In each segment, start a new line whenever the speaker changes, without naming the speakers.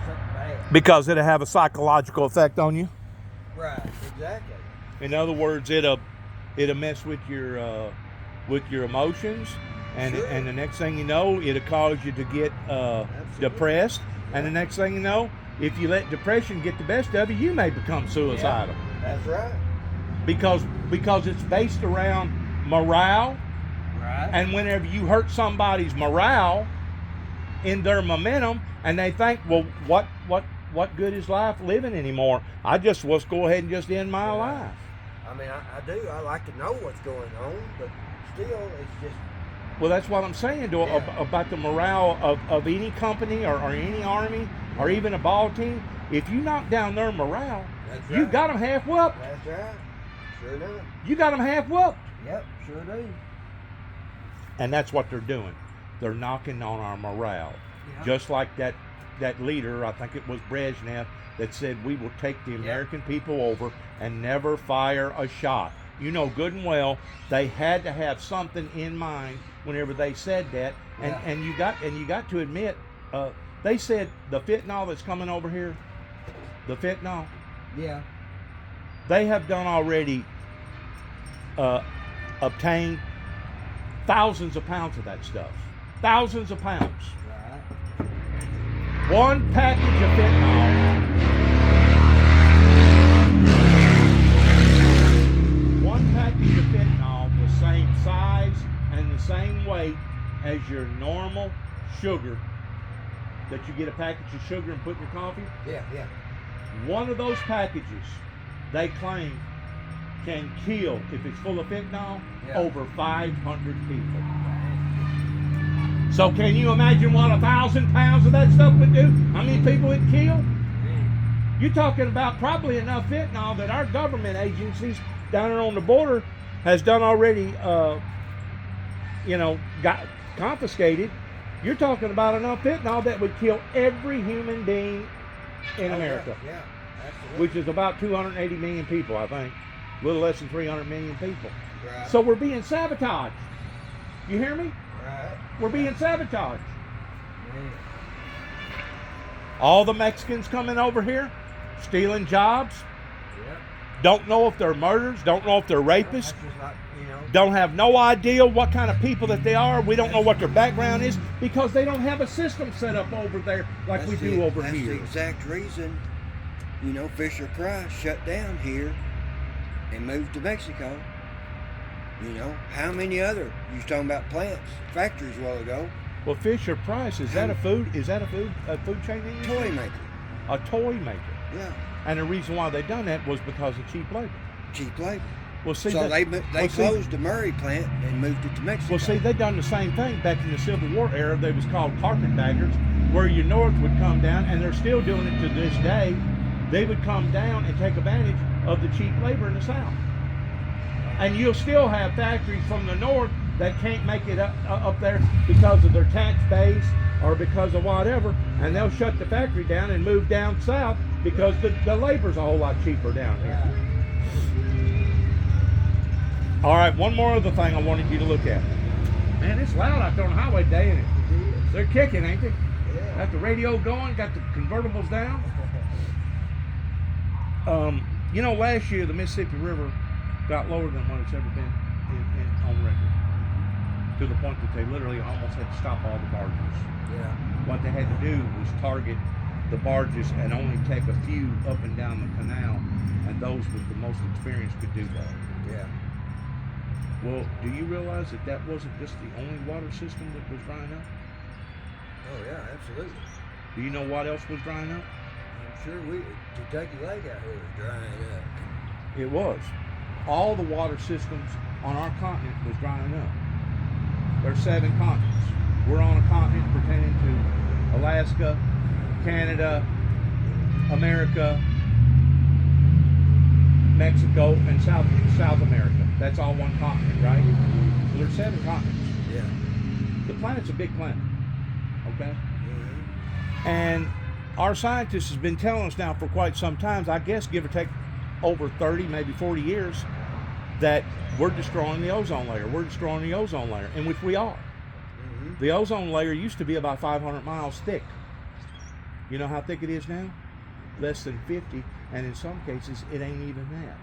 something bad.
Because it'll have a psychological effect on you.
Right, exactly.
In other words, it'll mess with your emotions, and
Sure.
and the next thing you know, it'll cause you to get depressed, and the next thing you know, if you let depression get the best of you, you may become suicidal.
Yeah, that's right.
Because it's based around morale,
Right.
and whenever you hurt somebody's morale in their momentum, and they think, well, what good is life living anymore? I just was go ahead and just end my life.
I mean, I do. I like to know what's going on, but still, it's just.
Well, that's what I'm saying about the morale of any company or any army or even a ball team. If you knock down their morale,
That's
you
right.
got them half whooped.
That's right. Sure enough.
You got them half whooped.
Yep, sure do.
And that's what they're doing. They're knocking on our morale.
Yeah.
Just like that leader, I think it was Brezhnev, that said we will take the American people over and never fire a shot. You know good and well they had to have something in mind whenever they said that, and you got to admit, they said the fentanyl that's coming over here, the fentanyl,
Yeah.
they have done already obtained thousands of pounds of that stuff. Thousands of pounds.
Right.
One package of fentanyl. One package of fentanyl, the same size and the same weight as your normal sugar that you get a package of sugar and put in your coffee.
Yeah, yeah.
One of those packages, they claim, can kill, if it's full of fentanyl, over 500 people. So can you imagine what 1,000 pounds of that stuff would do? How many people it kill? You're talking about probably enough fentanyl that our government agencies down there on the border has done already, got confiscated. You're talking about enough fentanyl that would kill every human being in America,
Yeah, absolutely.
which is about 280 million people, I think. A little less than 300 million people.
Right.
So we're being sabotaged. You hear me?
Right.
We're being sabotaged.
Man.
All the Mexicans coming over here, stealing jobs,
Yep.
don't know if they're murderers, don't know if they're rapists,
That's just like,
don't have no idea what kind of people that they are. We don't know what their background is because they don't have a system set up over there like we do over
That's
here.
the exact reason, Fisher Price shut down here and moved to Mexico. How many other, you was talking about plants, factories a while ago.
Well, Fisher Price, is that a food chain industry?
Toy maker.
A toy maker.
Yeah.
And the reason why they done that was because of cheap labor.
Cheap labor.
Well, see,
So they closed the Murray plant and moved it to Mexico.
Well, see, they done the same thing back in the Civil War era. They was called carpetbaggers, where your North would come down, and they're still doing it to this day. They would come down and take advantage of the cheap labor in the South. And you'll still have factories from the North that can't make it up there because of their tax base or because of whatever, and they'll shut the factory down and move down south because the labor's a whole lot cheaper down here. All right, one more other thing I wanted you to look at. Man, it's loud out there on the highway today, ain't it? They're kicking, ain't they?
Yeah.
Got the radio going, got the convertibles down. Last year the Mississippi River got lower than what it's ever been on record, to the point that they literally almost had to stop all the barges.
Yeah.
What they had to do was target the barges and only take a few up and down the canal, and those with the most experience could do that.
Yeah.
Well, do you realize that wasn't just the only water system that was drying up?
Oh yeah, absolutely.
Do you know what else was drying up?
I'm sure Kentucky Lake out here was drying up.
It was. All the water systems on our continent was drying up. There's 7 continents. We're on a continent pertaining to Alaska, Canada, America, Mexico, and South America. That's all one continent, right? So there's 7 continents.
Yeah.
The planet's a big planet, okay?
Mm-hmm.
And our scientists has been telling us now for quite some time, I guess give or take over 30, maybe 40 years, that we're destroying the ozone layer. We're destroying the ozone layer, in which we are.
Mm-hmm.
The ozone layer used to be about 500 miles thick. You know how thick it is now? Less than 50, and in some cases, it ain't even that.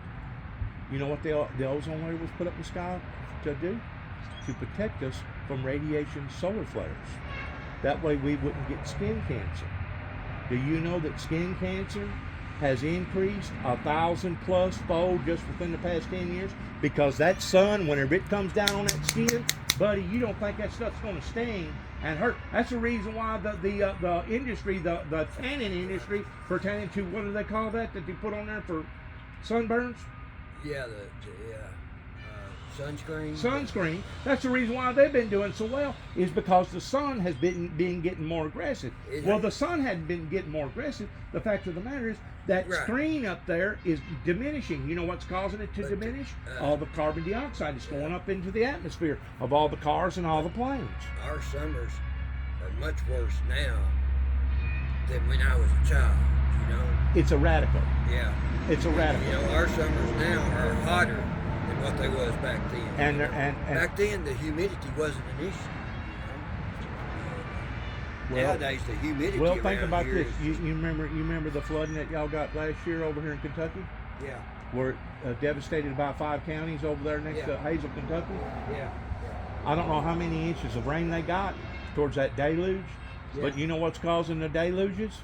You know what the ozone layer was put up in the sky to do? To protect us from radiation solar flares. That way we wouldn't get skin cancer. Do you know that skin cancer has increased 1,000+ fold just within the past 10 years? Because that sun, whenever it comes down on that skin, buddy, you don't think that stuff's going to sting and hurt. That's the reason why the industry, the tanning industry, pertaining to, what do they call that they put on there for sunburns?
Yeah, sunscreen.
Sunscreen. That's the reason why they've been doing so well, is because the sun has been getting more aggressive. Well, the sun hadn't been getting more aggressive. The fact of the matter is that screen up there is diminishing. You know what's causing it to diminish? All the carbon dioxide is going up into the atmosphere of all the cars and all the planes.
Our summers are much worse now than when I was a child, you know?
It's a radical.
Yeah.
It's a radical.
You know, our summers now are hotter than what they was back then.
And
back then, the humidity wasn't an issue. You know? Nowadays, the humidity.
Well, think
around
about
here
this. You remember the flooding that y'all got last year over here in Kentucky?
Yeah.
Where it devastated about 5 counties over there next to Hazel, Kentucky?
Yeah.
I don't know how many inches of rain they got towards that deluge, but you know what's causing the deluges?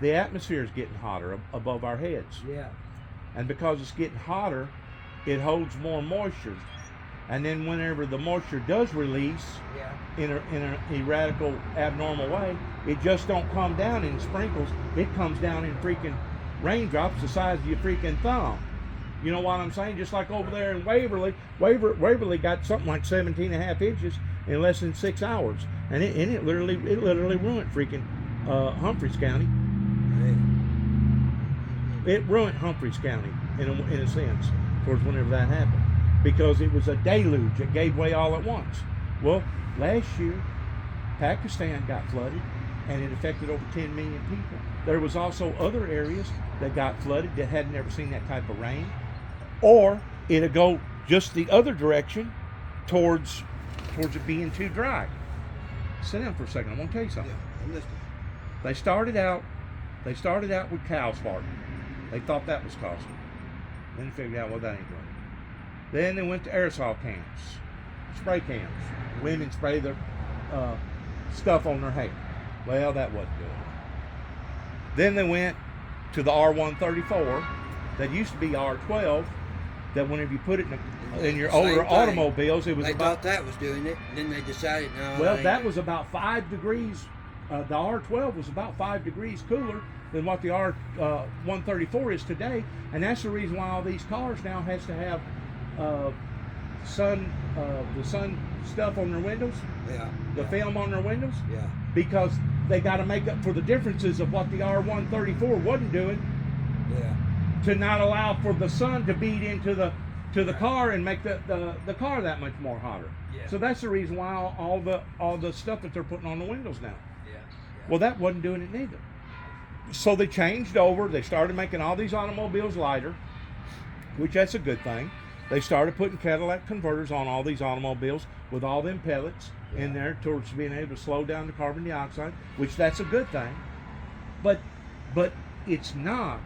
The atmosphere is getting hotter above our heads.
Yeah.
And because it's getting hotter, it holds more moisture. And then whenever the moisture does release in an erratical, abnormal way, it just don't come down in sprinkles. It comes down in freaking raindrops the size of your freaking thumb. You know what I'm saying? Just like over there in Waverly. Waverly got something like 17.5 inches in less than 6 hours. And it literally ruined freaking Humphreys County. It ruined Humphreys County in a sense towards whenever that happened, because it was a deluge. It gave way all at once. Well, last year Pakistan got flooded, and it affected over 10 million people. There was also other areas that got flooded that had never seen that type of rain, or it'll go just the other direction towards it being too dry. Sit down for a second. I want to tell you something.
Yeah, I'm listening.
They started out with cows farting. They thought that was causing it. Then they figured out, well, that ain't right. Then they went to aerosol cans, spray cans. Women spray their stuff on their hair. Well, that wasn't good. Then they went to the R134 that used to be R12, that whenever you put it in your older automobiles, it was
they thought that was doing it, and then they decided, no.
Well, that was about 5 degrees. The R12 was about 5 degrees cooler than what the R134 is today, and that's the reason why all these cars now has to have the sun stuff on their windows, the film on their windows, because they got to make up for the differences of what the R134 wasn't doing, to not allow for the sun to beat into the car and make the car that much more hotter. So that's the reason why all the stuff that they're putting on the windows now. Well, that wasn't doing it neither. So they changed over. They started making all these automobiles lighter, which that's a good thing. They started putting Cadillac converters on all these automobiles with all them pellets in there towards being able to slow down the carbon dioxide, which that's a good thing. But it's not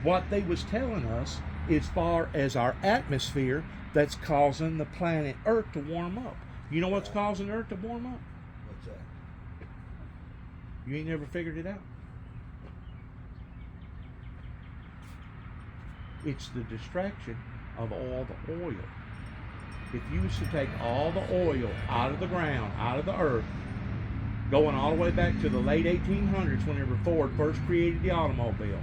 what they was telling us as far as our atmosphere that's causing the planet Earth to warm up. You know what's causing Earth to warm up?
What's that?
You ain't never figured it out. It's the distraction of all the oil. If you was to take all the oil out of the ground, out of the earth, going all the way back to the late 1800s whenever Ford first created the automobile,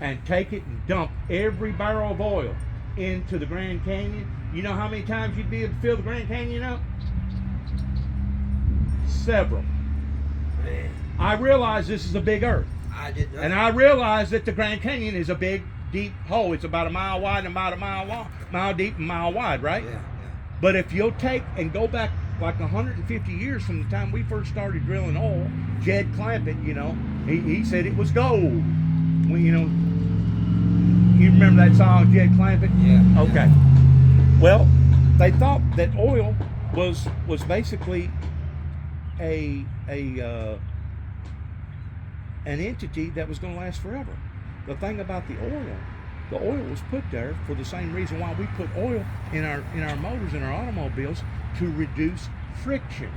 and take it and dump every barrel of oil into the Grand Canyon, you know how many times you'd be able to fill the Grand Canyon up? Several.
Man.
I realize this is a big earth.
I did not.
And I realize that the Grand Canyon is a big, deep hole. It's about a mile wide and about a mile long, mile deep and mile wide, right?
Yeah.
But if you'll take and go back like 150 years from the time we first started drilling oil, Jed Clampett, he said it was gold. Well, you remember that song, Jed Clampett?
Yeah.
Okay. Well, they thought that oil was basically an entity that was going to last forever. The thing about the oil was put there for the same reason why we put oil in our motors, in our automobiles, to reduce friction.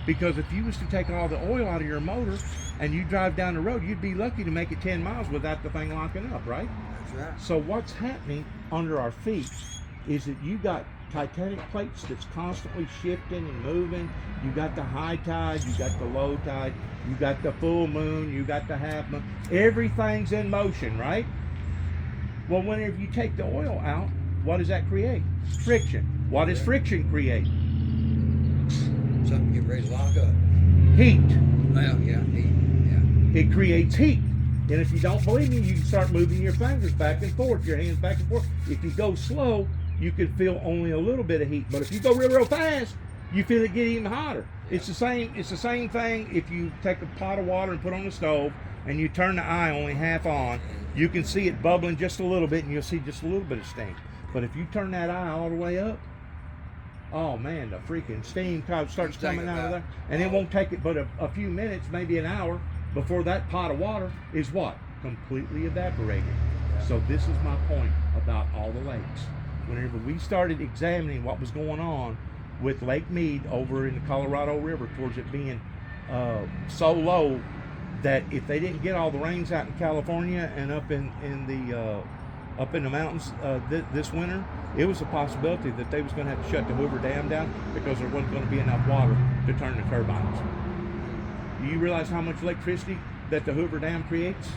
Because if you was to take all the oil out of your motor and you drive down the road, you'd be lucky to make it 10 miles without the thing locking up, right?
That's right.
So what's happening under our feet is that you got titanic plates that's constantly shifting and moving. You got the high tide, you got the low tide, you got the full moon, you got the half moon. Everything's in motion, right? Well, whenever you take the oil out, what does that create? Friction. What does friction create?
Something get ready to lock up.
Heat.
Well, yeah, heat. Yeah.
It creates heat. And if you don't believe me, you can start moving your fingers back and forth, your hands back and forth. If you go slow, you can feel only a little bit of heat. But if you go real fast, you feel it get even hotter. Yeah. It's the same thing if you take a pot of water and put on the stove and you turn the eye only half on, you can see it bubbling just a little bit and you'll see just a little bit of steam. But if you turn that eye all the way up, oh man, the freaking steam starts coming out of there. And it won't take it but a few minutes, maybe an hour, before that pot of water is what? Completely evaporated. Yeah. So this is my point about all the lakes. Whenever we started examining what was going on with Lake Mead over in the Colorado River, towards it being so low that if they didn't get all the rains out in California and up in the mountains this winter, it was a possibility that they was going to have to shut the Hoover Dam down because there wasn't going to be enough water to turn the turbines. Do you realize how much electricity that the Hoover Dam creates?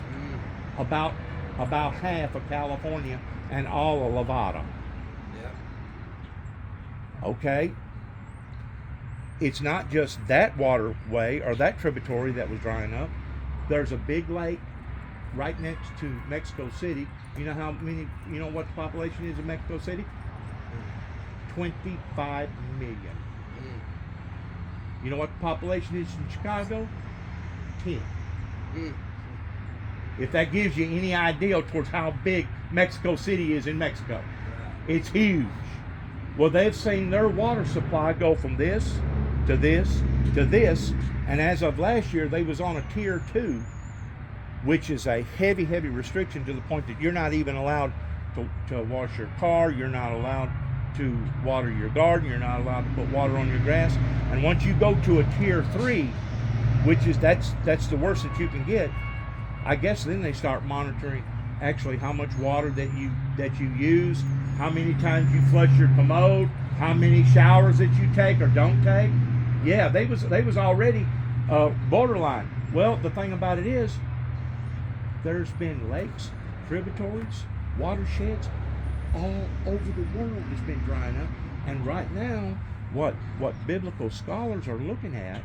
About half of California and all of Nevada. Yeah. Okay. It's not just that waterway or that tributary that was drying up. There's a big lake right next to Mexico City. You know what the population is in Mexico City? 25 million. You know what the population is in Chicago? 10. If that gives you any idea towards how big Mexico City is in Mexico. It's huge. Well, they've seen their water supply go from this to this to this, and as of last year, they was on a tier 2, which is a heavy restriction to the point that you're not even allowed to wash your car, you're not allowed to water your garden, you're not allowed to put water on your grass. And once you go to a tier 3, which is that's the worst that you can get, I guess then they start monitoring actually how much water that you use, how many times you flush your commode, how many showers that you take or don't take. Yeah, they was already borderline. Well, the thing about it is, there's been lakes, tributaries, watersheds all over the world that's been drying up. And right now, what biblical scholars are looking at,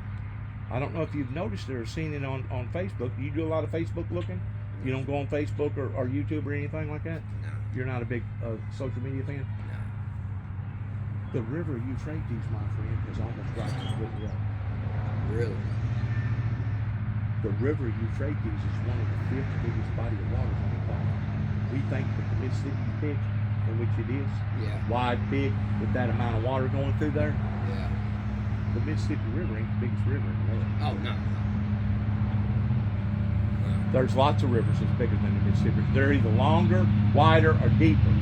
I don't know if you've noticed it or seen it on Facebook. You do a lot of Facebook looking? You don't go on Facebook or YouTube or anything like that?
No.
You're not a big social media fan?
No.
The river Euphrates, my friend, has almost dried completely up.
Really?
The river Euphrates is one of the 5th biggest body of waters on the planet. We think that the Mississippi big, in which it is, wide, big, with that amount of water going through there.
Yeah.
The Mississippi River ain't the biggest river in the world.
Oh, no.
There's lots of rivers that's bigger than the Mississippi. They're either longer, wider, or deeper,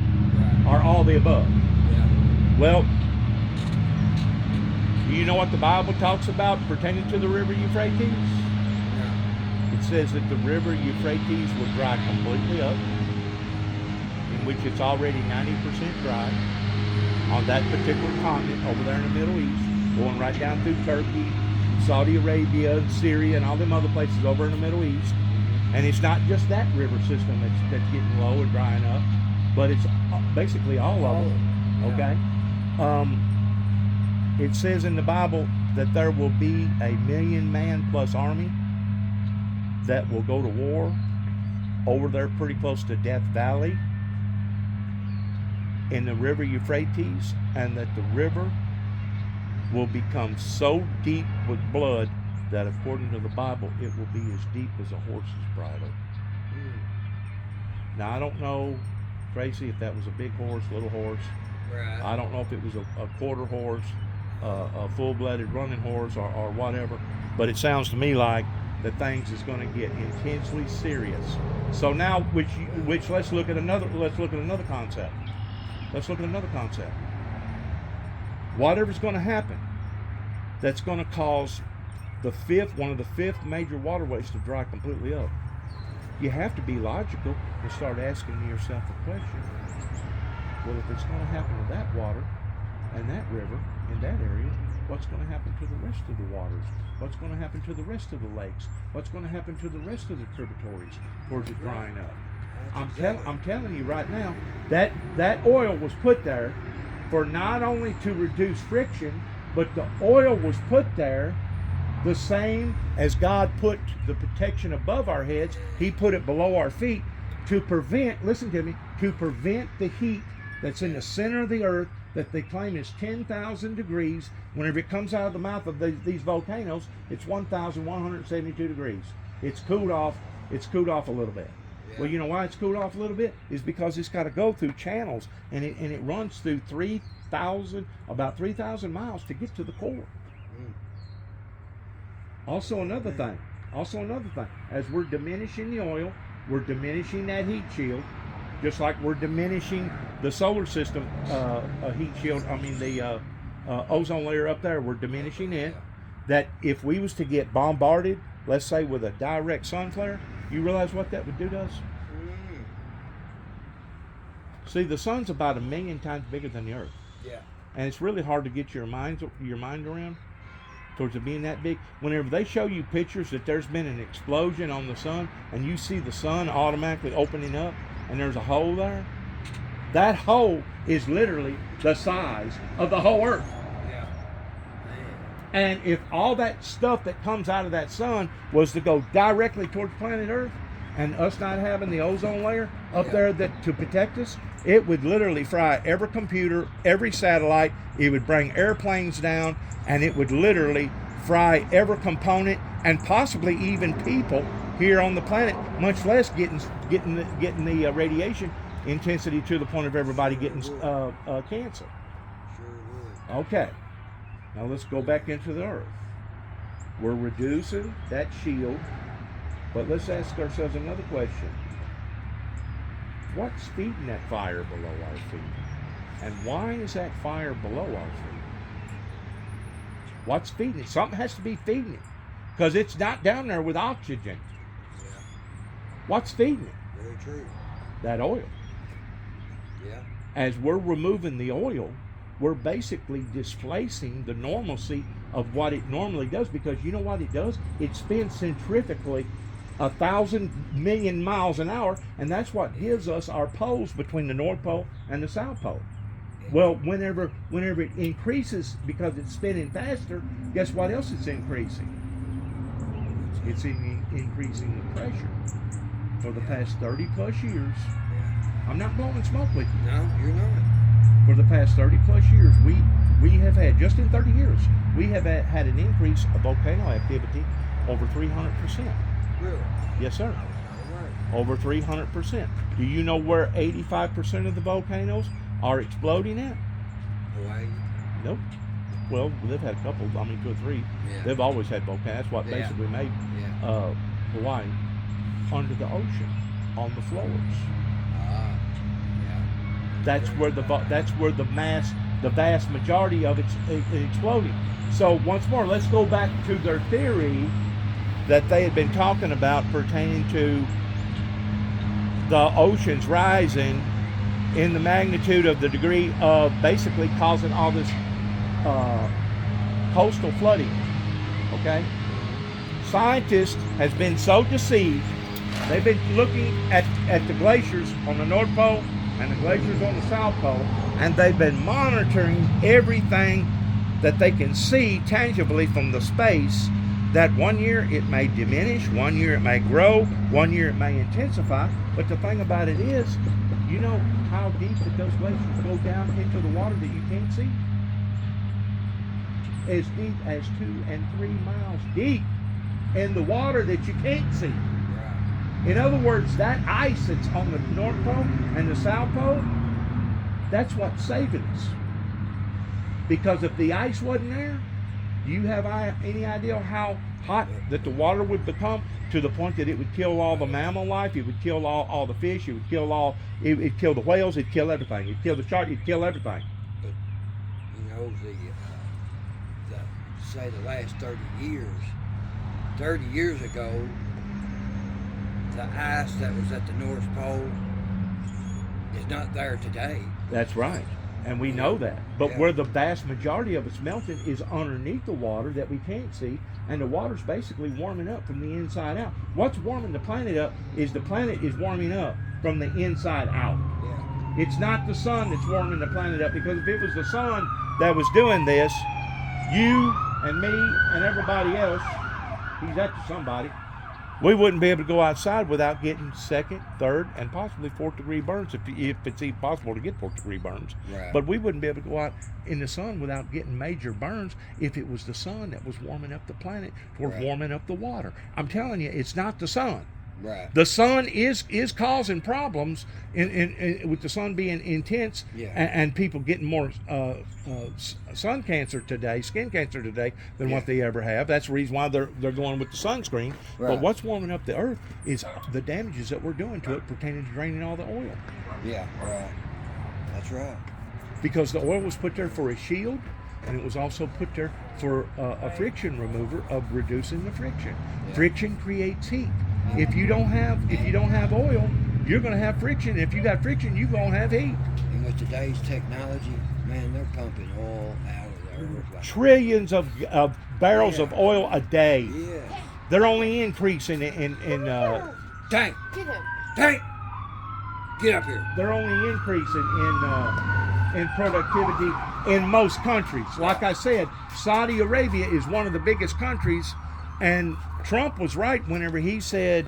or all the above.
Yeah.
Well, do you know what the Bible talks about pertaining to the river Euphrates? It says that the river Euphrates will dry completely up, in which it's already 90% dry on that particular continent over there in the Middle East, going right down through Turkey, Saudi Arabia, Syria, and all them other places over in the Middle East. And it's not just that river system that's getting low and drying up, but it's basically all of them. Okay? It says in the Bible that there will be a 1,000,000-man plus army that will go to war over there pretty close to Death Valley in the river Euphrates, and that the river will become so deep with blood that according to the Bible it will be as deep as a horse's bridle. Now I don't know, Tracy, if that was a big horse, little horse.
Right.
I don't know if it was a quarter horse. a full-blooded running horse or whatever. But it sounds to me like that things is going to get intensely serious. So now, which let's look at another concept. Whatever's going to happen, that's going to cause one of the fifth major waterways to dry completely up. You have to be logical and start asking yourself a question. Well, if it's going to happen to that water and that river in that area, what's going to happen to the rest of the waters? What's going to happen to the rest of the lakes? What's going to happen to the rest of the tributaries towards it drying up? I'm telling you right now, that oil was put there for not only to reduce friction, but the oil was put there the same as God put the protection above our heads. He put it below our feet to prevent, listen to me, to prevent the heat that's in the center of the earth that they claim is 10,000 degrees. Whenever it comes out of the mouth of these volcanoes, it's 1,172 degrees. It's cooled off a little bit. Yeah. Well, you know why it's cooled off a little bit? Is because it's got to go through channels, and it runs through about 3,000 miles to get to the core. Also another thing, as we're diminishing the oil, we're diminishing that heat shield, just like we're diminishing the solar system heat shield. I mean the ozone layer up there, we're diminishing it. That if we was to get bombarded, let's say with a direct sun flare, you realize what that would do to us? See, the sun's about 1 million times bigger than the earth.
Yeah.
And it's really hard to get your mind around towards it being that big. Whenever they show you pictures that there's been an explosion on the sun and you see the sun automatically opening up and there's a hole there, that hole is literally the size of the whole earth.
Yeah.
And if all that stuff that comes out of that sun was to go directly towards planet Earth, and us not having the ozone layer up there to protect us, it would literally fry every computer, every satellite. It would bring airplanes down, and it would literally fry every component and possibly even people here on the planet, much less getting the radiation intensity to the point of everybody getting cancer.
Sure would.
Okay, now let's go back into the earth. We're reducing that shield, but let's ask ourselves another question. What's feeding that fire below our feet? And why is that fire below our feet? What's feeding it? Something has to be feeding it, because it's not down there with oxygen.
Yeah.
What's feeding it?
Very true.
That oil.
Yeah.
As we're removing the oil, we're basically displacing the normalcy of what it normally does, because you know what it does? It spins centrifugally 1,000 million miles an hour, and that's what gives us our poles between the North Pole and the South Pole. Well, whenever it increases because it's spinning faster, guess what else it's increasing? It's increasing the pressure. For the past 30 plus years, I'm not blowing smoke with you.
No, you're not.
For the past 30 plus years, we have had, just in 30 years, we have had an increase of volcano activity over 300%.
Really?
Yes, sir.
All right.
Over 300%. Do you know where 85% of the volcanoes are exploding at?
Hawaii?
Nope. Well, they've had a couple, 2 or 3.
Yeah.
They've always had volcanoes. That's what basically made Hawaii under the ocean, on the floors.
Yeah.
That's where the vast majority of it's exploding. So once more, let's go back to their theory that they had been talking about pertaining to the oceans rising in the magnitude of the degree of basically causing all this coastal flooding. Okay? Scientists has been so deceived. They've been looking at the glaciers on the North Pole and the glaciers on the South Pole, and they've been monitoring everything that they can see tangibly from the space, that 1 year it may diminish, 1 year it may grow, 1 year it may intensify. But the thing about it is, you know how deep that those glaciers go down into the water that you can't see? As deep as 2 and 3 miles deep in the water that you can't see. In other words, that ice that's on the North Pole and the South Pole, that's what's saving us. Because if the ice wasn't there, do you have any idea how hot that the water would become, to the point that it would kill all the mammal life, it would kill all the fish, it would kill it'd kill the whales, it'd kill everything, it'd kill the shark, it'd kill everything.
But you know, say the last 30 years ago, the ice that was at the North Pole is not there today.
That's right. And we know that. But where the vast majority of it's melting is underneath the water that we can't see, and the water's basically warming up from the inside out. What's warming the planet up is the planet is warming up from the inside out.
Yeah.
It's not the sun that's warming the planet up, because if it was the sun that was doing this, you and me and everybody else, he's after somebody, we wouldn't be able to go outside without getting second, third, and possibly fourth degree burns, if it's even possible to get fourth degree burns.
Right.
But we wouldn't be able to go out in the sun without getting major burns if it was the sun that was warming up the planet or warming up the water. I'm telling you, it's not the sun.
Right.
The sun is causing problems in with the sun being intense, and people getting more sun cancer today, skin cancer today, than what they ever have. That's the reason why they're going with the sunscreen.
Right.
But what's warming up the earth is the damages that we're doing to it pertaining to draining all the oil.
Yeah, right. That's right.
Because the oil was put there for a shield, and it was also put there for a friction remover of reducing the friction.
Yeah.
Friction creates heat. If you don't have oil, you're going to have friction. If you got friction, you're going to have heat.
And with today's technology, man, they're pumping oil out of the earth. Like
Trillions of barrels of oil a day.
yeah.
They're only increasing in
Tank!
Get him.
Tank! Get up here.
they're only increasing in productivity in most countries. Like I said, Saudi Arabia is one of the biggest countries, and Trump was right whenever he said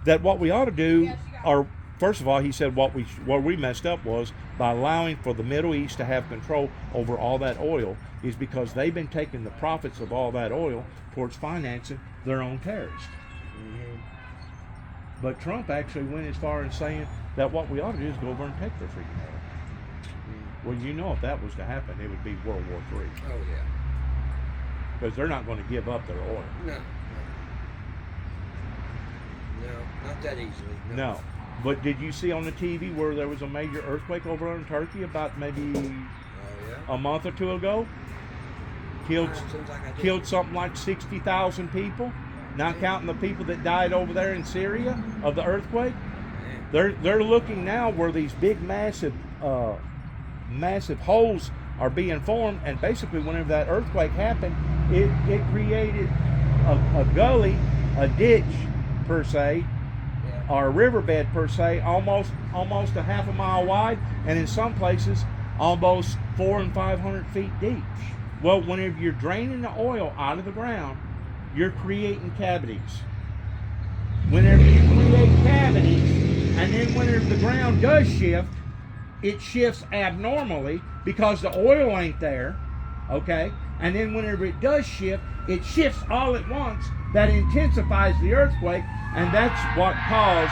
that what we ought to do, or first of all, he said what we messed up was by allowing for the Middle East to have control over all that oil, is because they've been taking the profits of all that oil towards financing their own terrorists.
Mm-hmm.
But Trump actually went as far as saying that what we ought to do is go over and take their freaking oil.
Mm-hmm.
Well, you know, if that was to happen, it would be World War III.
Oh, yeah.
Because they're not going to give up their oil.
No, not that easily.
No. But did you see on the TV where there was a major earthquake over in Turkey about maybe a month or two ago? Killed something like 60,000 people, not counting the people that died over there in Syria of the earthquake. They're looking now where these big massive holes are being formed, and basically whenever that earthquake happened, it created a gully, a ditch per se, or a riverbed per se, almost a half a mile wide, and in some places almost 400 and 500 feet deep. Well, whenever you're draining the oil out of the ground, you're creating cavities. Whenever you create cavities, and then whenever the ground does shift, it shifts abnormally because the oil ain't there, okay? And then whenever it does shift, it shifts all at once. That intensifies the earthquake, and that's what caused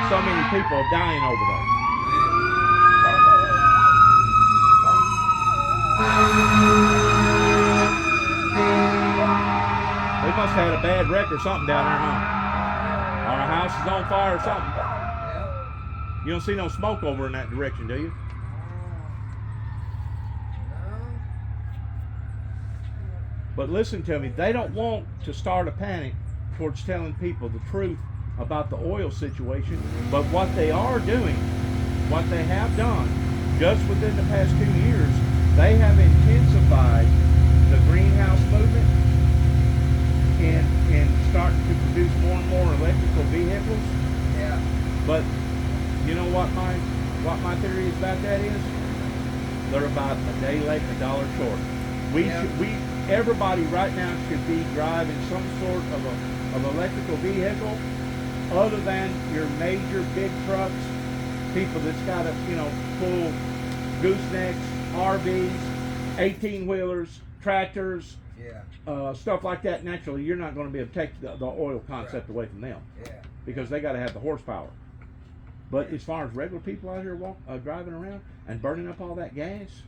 so many people dying over there. They must have had a bad wreck or something down there, huh? Or a house is on fire or something. You don't see no smoke over in that direction, do you? But listen to me, they don't want to start a panic towards telling people the truth about the oil situation. But what they are doing, what they have done, just within the past 2 years, they have intensified the greenhouse movement in starting to produce more and more electrical vehicles.
Yeah.
But you know what my theory is about that is? They're about a day late, $1 short. Everybody right now should be driving some sort of electrical vehicle, other than your major big trucks, people that's got to pull goosenecks, RVs, 18-wheelers, tractors, stuff like that. Naturally, you're not going to be able to take the oil concept away from them, because they got to have the horsepower. But as far as regular people out here driving around and burning up all that gas,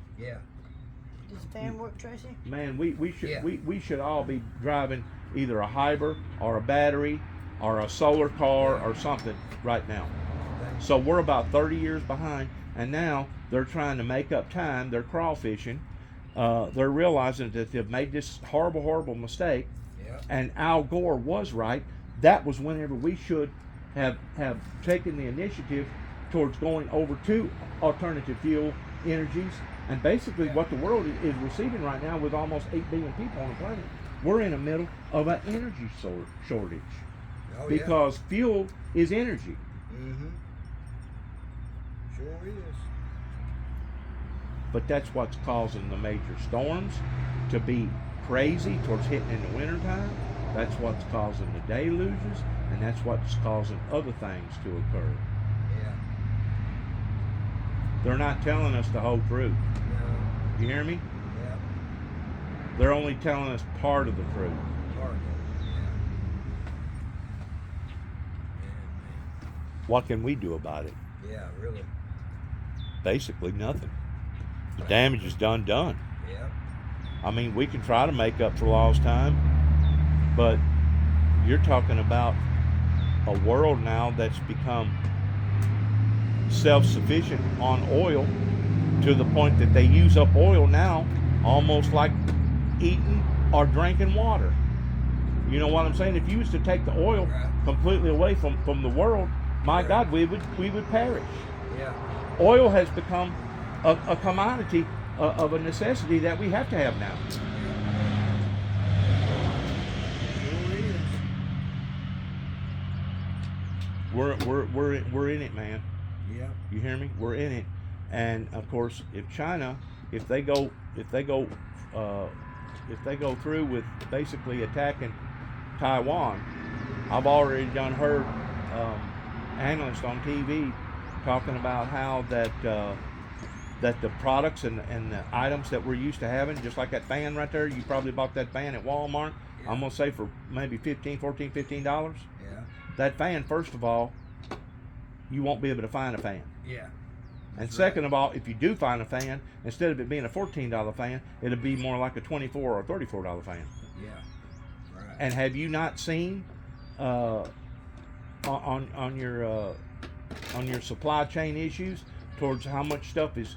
Does the fan work, Tracy?
Man, we should
Yeah.
we should all be driving either a hybrid or a battery or a solar car or something right now. So we're about 30 years behind, and now they're trying to make up time. They're crawfishing. They're realizing that they've made this horrible mistake.
Yeah.
And Al Gore was right. That was whenever we should have taken the initiative towards going over to alternative fuel energies. And basically what the world is receiving right now, with almost 8 billion people on the planet, we're in the middle of an energy shortage.
Oh,
Because fuel is energy.
Mm-hmm. Sure is.
But that's what's causing the major storms to be crazy towards hitting in the wintertime. That's what's causing the deluges, and that's what's causing other things to occur.
Yeah.
They're not telling us the whole truth.
No.
You hear me?
Yeah.
They're only telling us part of the truth.
Part of it.
What can we do about it?
Yeah. Yeah, really.
Basically nothing. The damage is done.
Yeah.
I mean, we can try to make up for lost time, but you're talking about a world now that's become self-sufficient on oil, to the point that they use up oil now almost like eating or drinking water. You know what I'm saying? If you was to take the oil completely away from the world, my God, we would perish.
Yeah.
Oil has become a commodity of a necessity that we have to have now.
Sure is.
We're in it, man.
Yeah.
You hear me? We're in it. And of course, if China, if they go through with basically attacking Taiwan, I've already done heard analysts on TV talking about how that the products and the items that we're used to having, just like that fan right there, you probably bought that fan at Walmart.
Yeah.
I'm gonna say for maybe $15 $15.
Yeah.
That fan, first of all, you won't be able to find a fan.
Yeah.
And
That's
second of all, if you do find a fan, instead of it being a $14 fan, it'll be more like a $24 or $34 fan.
Yeah. Right.
And have you not seen on your supply chain issues towards how much stuff is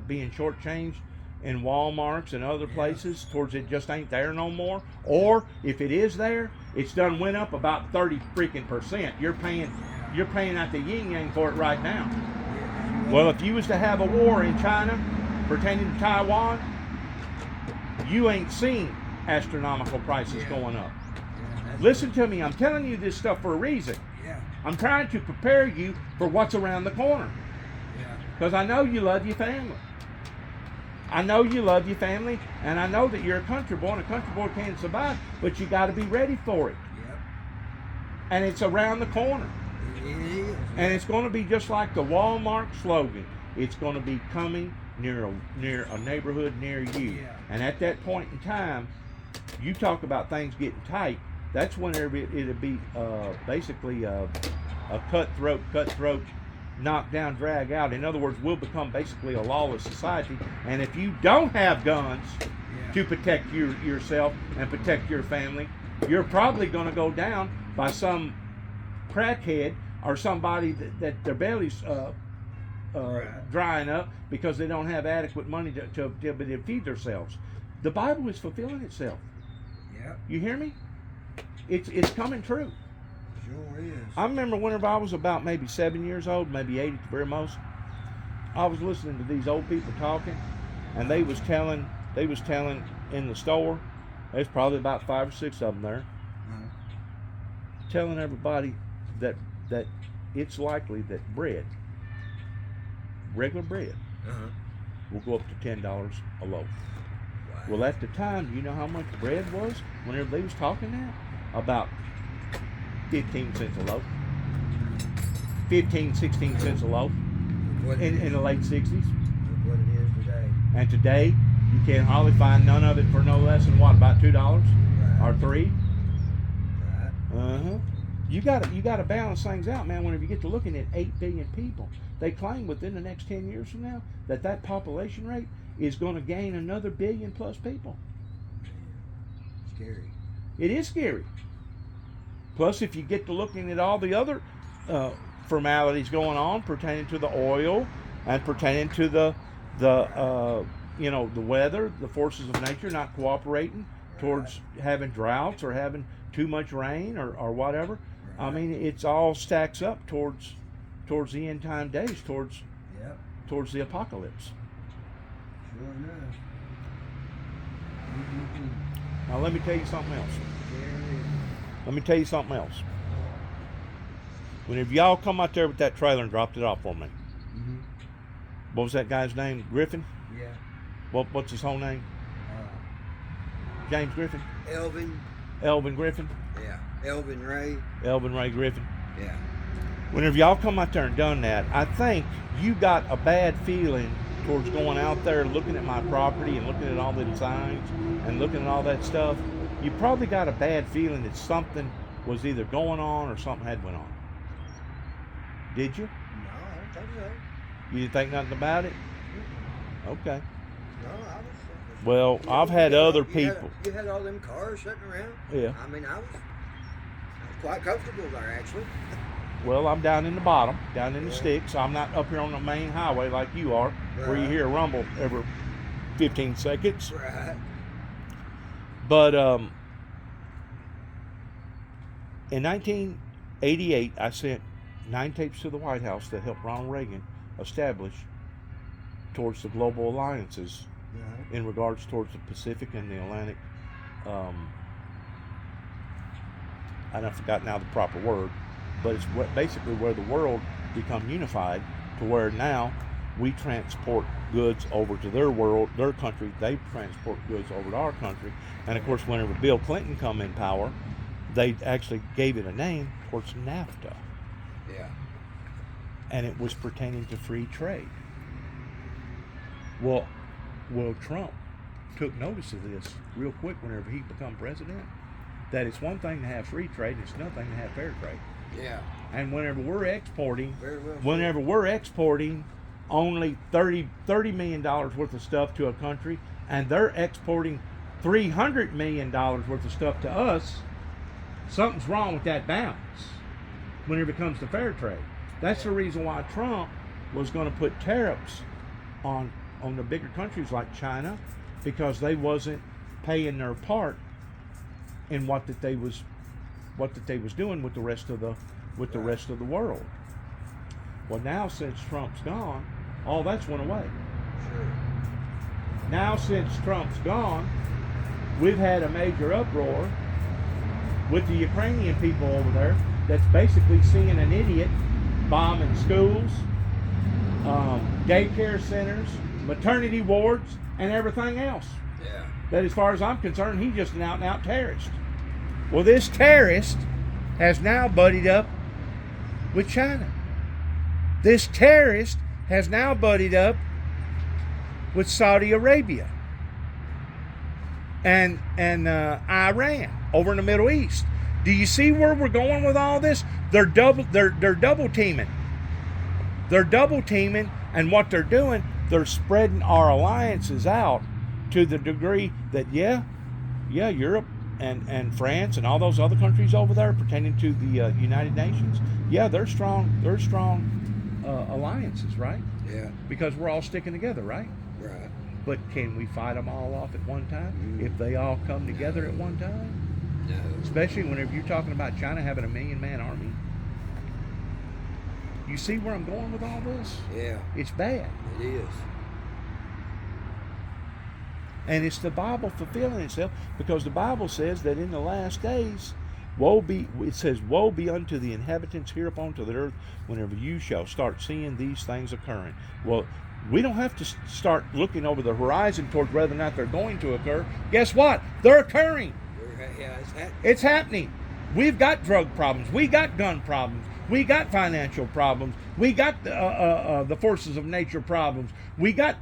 being shortchanged in Walmarts and other places, towards it just ain't there no more? Or if it is there, it's done went up about 30%. You're paying out the yin yang for it right now. Well, if you was to have a war in China pertaining to Taiwan, you ain't seen astronomical prices going up. Listen to me, I'm telling you this stuff for a reason.
Yeah.
I'm trying to prepare you for what's around the corner.
Yeah.
Because I know you love your family. I know you love your family, and I know that you're a country boy, and a country boy can't survive, but you got to be ready for it.
Yep.
And it's around the corner.
It is.
And it's going to be just like the Walmart slogan. It's going to be coming near a neighborhood near you.
Yeah.
And at that point in time, you talk about things getting tight. That's whenever it'll be basically a cutthroat, knock down, drag out. In other words, we'll become basically a lawless society. And if you don't have guns to protect yourself and protect your family, you're probably going to go down by some crackhead or somebody that their belly's drying up because they don't have adequate money to feed themselves. The Bible is fulfilling itself.
Yep.
You hear me? It's coming true.
Sure is.
I remember whenever I was about maybe 7 years old, maybe 8 at the very most, I was listening to these old people talking, and they was telling in the store, there's probably about 5 or 6 of them there, telling everybody that it's likely that regular bread, will go up to $10 a loaf.
Wow.
Well, at the time, you know how much bread was whenever they was talking that? About 15 cents a loaf. 15, 16 cents a loaf in the late 60s.
Look what it is today.
And today, you can hardly find none of it for no less than what, about $2 or $3?
Right.
You gotta balance things out, man. Whenever you get to looking at 8 billion people, they claim within the next 10 years from now that population rate is going to gain another 1 billion plus people.
Scary.
It is scary. Plus, if you get to looking at all the other formalities going on pertaining to the oil and pertaining to the weather, the forces of nature not cooperating towards having droughts or having too much rain or whatever. I mean, it's all stacks up towards the end time days, towards the apocalypse.
Sure enough.
Now, let me tell you something else. Whenever y'all come out there with that trailer and dropped it off for me, what was that guy's name? Griffin?
Yeah.
What's his whole name? James Griffin? Elvin Griffin?
Yeah. Elvin Ray
Griffin.
Yeah.
Whenever y'all come out there and done that, I think you got a bad feeling towards going out there looking at my property and looking at all them signs and looking at all that stuff. You probably got a bad feeling that something was either going on or something had went on. Did you?
No, I don't think so.
You didn't think nothing about it? Okay.
No, I was.
Well, I've had other people.
You had all them cars sitting around.
Yeah.
I mean, I was quite comfortable there, actually.
Well, I'm down in the bottom, down in the sticks. I'm not up here on the main highway like you are, where you hear a rumble every 15 seconds.
Right.
But in 1988, I sent 9 tapes to the White House that helped Ronald Reagan establish towards the global alliances in regards towards the Pacific and the Atlantic. I forgot now the proper word, but it's basically where the world become unified to where now we transport goods over to their world, their country. They transport goods over to our country. And of course, whenever Bill Clinton come in power, they actually gave it a name towards NAFTA.
Yeah.
And it was pertaining to free trade. Well, Trump took notice of this real quick whenever he become president, that it's one thing to have free trade, and it's another thing to have fair trade.
Yeah.
And whenever we're exporting,
Very well
only $30 million worth of stuff to a country, and they're exporting $300 million worth of stuff to us, something's wrong with that balance whenever it comes to fair trade. That's the reason why Trump was going to put tariffs on the bigger countries like China, because they wasn't paying their part in what they was doing with the rest of the world. Well, now since Trump's gone, all that's went away.
Sure.
Now since Trump's gone, we've had a major uproar with the Ukrainian people over there that's basically seeing an idiot bombing schools, daycare centers, maternity wards, and everything else.
Yeah.
That, as far as I'm concerned, he's just an out-and-out terrorist. Well, this terrorist has now buddied up with China. This terrorist has now buddied up with Saudi Arabia and Iran over in the Middle East. Do you see where we're going with all this? They're double teaming. They're double teaming, and what they're doing, they're spreading our alliances out to the degree that Europe and France and all those other countries over there pertaining to the United Nations, they're strong alliances, right?
Yeah.
Because we're all sticking together, right?
Right.
But can we fight them all off at one time if they all come together at one time?
No.
Especially whenever you're talking about China having a 1 million-man army. You see where I'm going with all this?
Yeah.
It's bad.
It is.
And it's the Bible fulfilling itself, because the Bible says that in the last days, woe be unto the inhabitants here upon the earth whenever you shall start seeing these things occurring. Well, we don't have to start looking over the horizon towards whether or not they're going to occur. Guess what? They're occurring.
Yeah, it's happening.
It's happening. We've got drug problems. We got gun problems. We got financial problems. We got the forces of nature problems. We got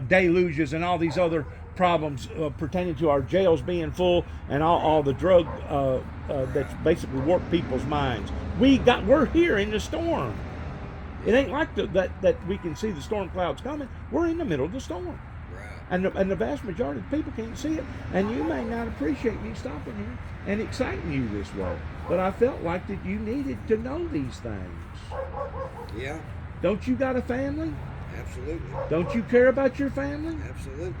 deluges and all these other problems pertaining to our jails being full and all the drug that's basically warped people's minds. We're here in the storm. It ain't like that we can see the storm clouds coming. We're in the middle of the storm.
Right.
and the vast majority of the people can't see it. And you may not appreciate me stopping here and exciting you this way, but I felt like that you needed to know these things.
Yeah.
Don't you got a family?
Absolutely.
Don't you care about your family?
Absolutely.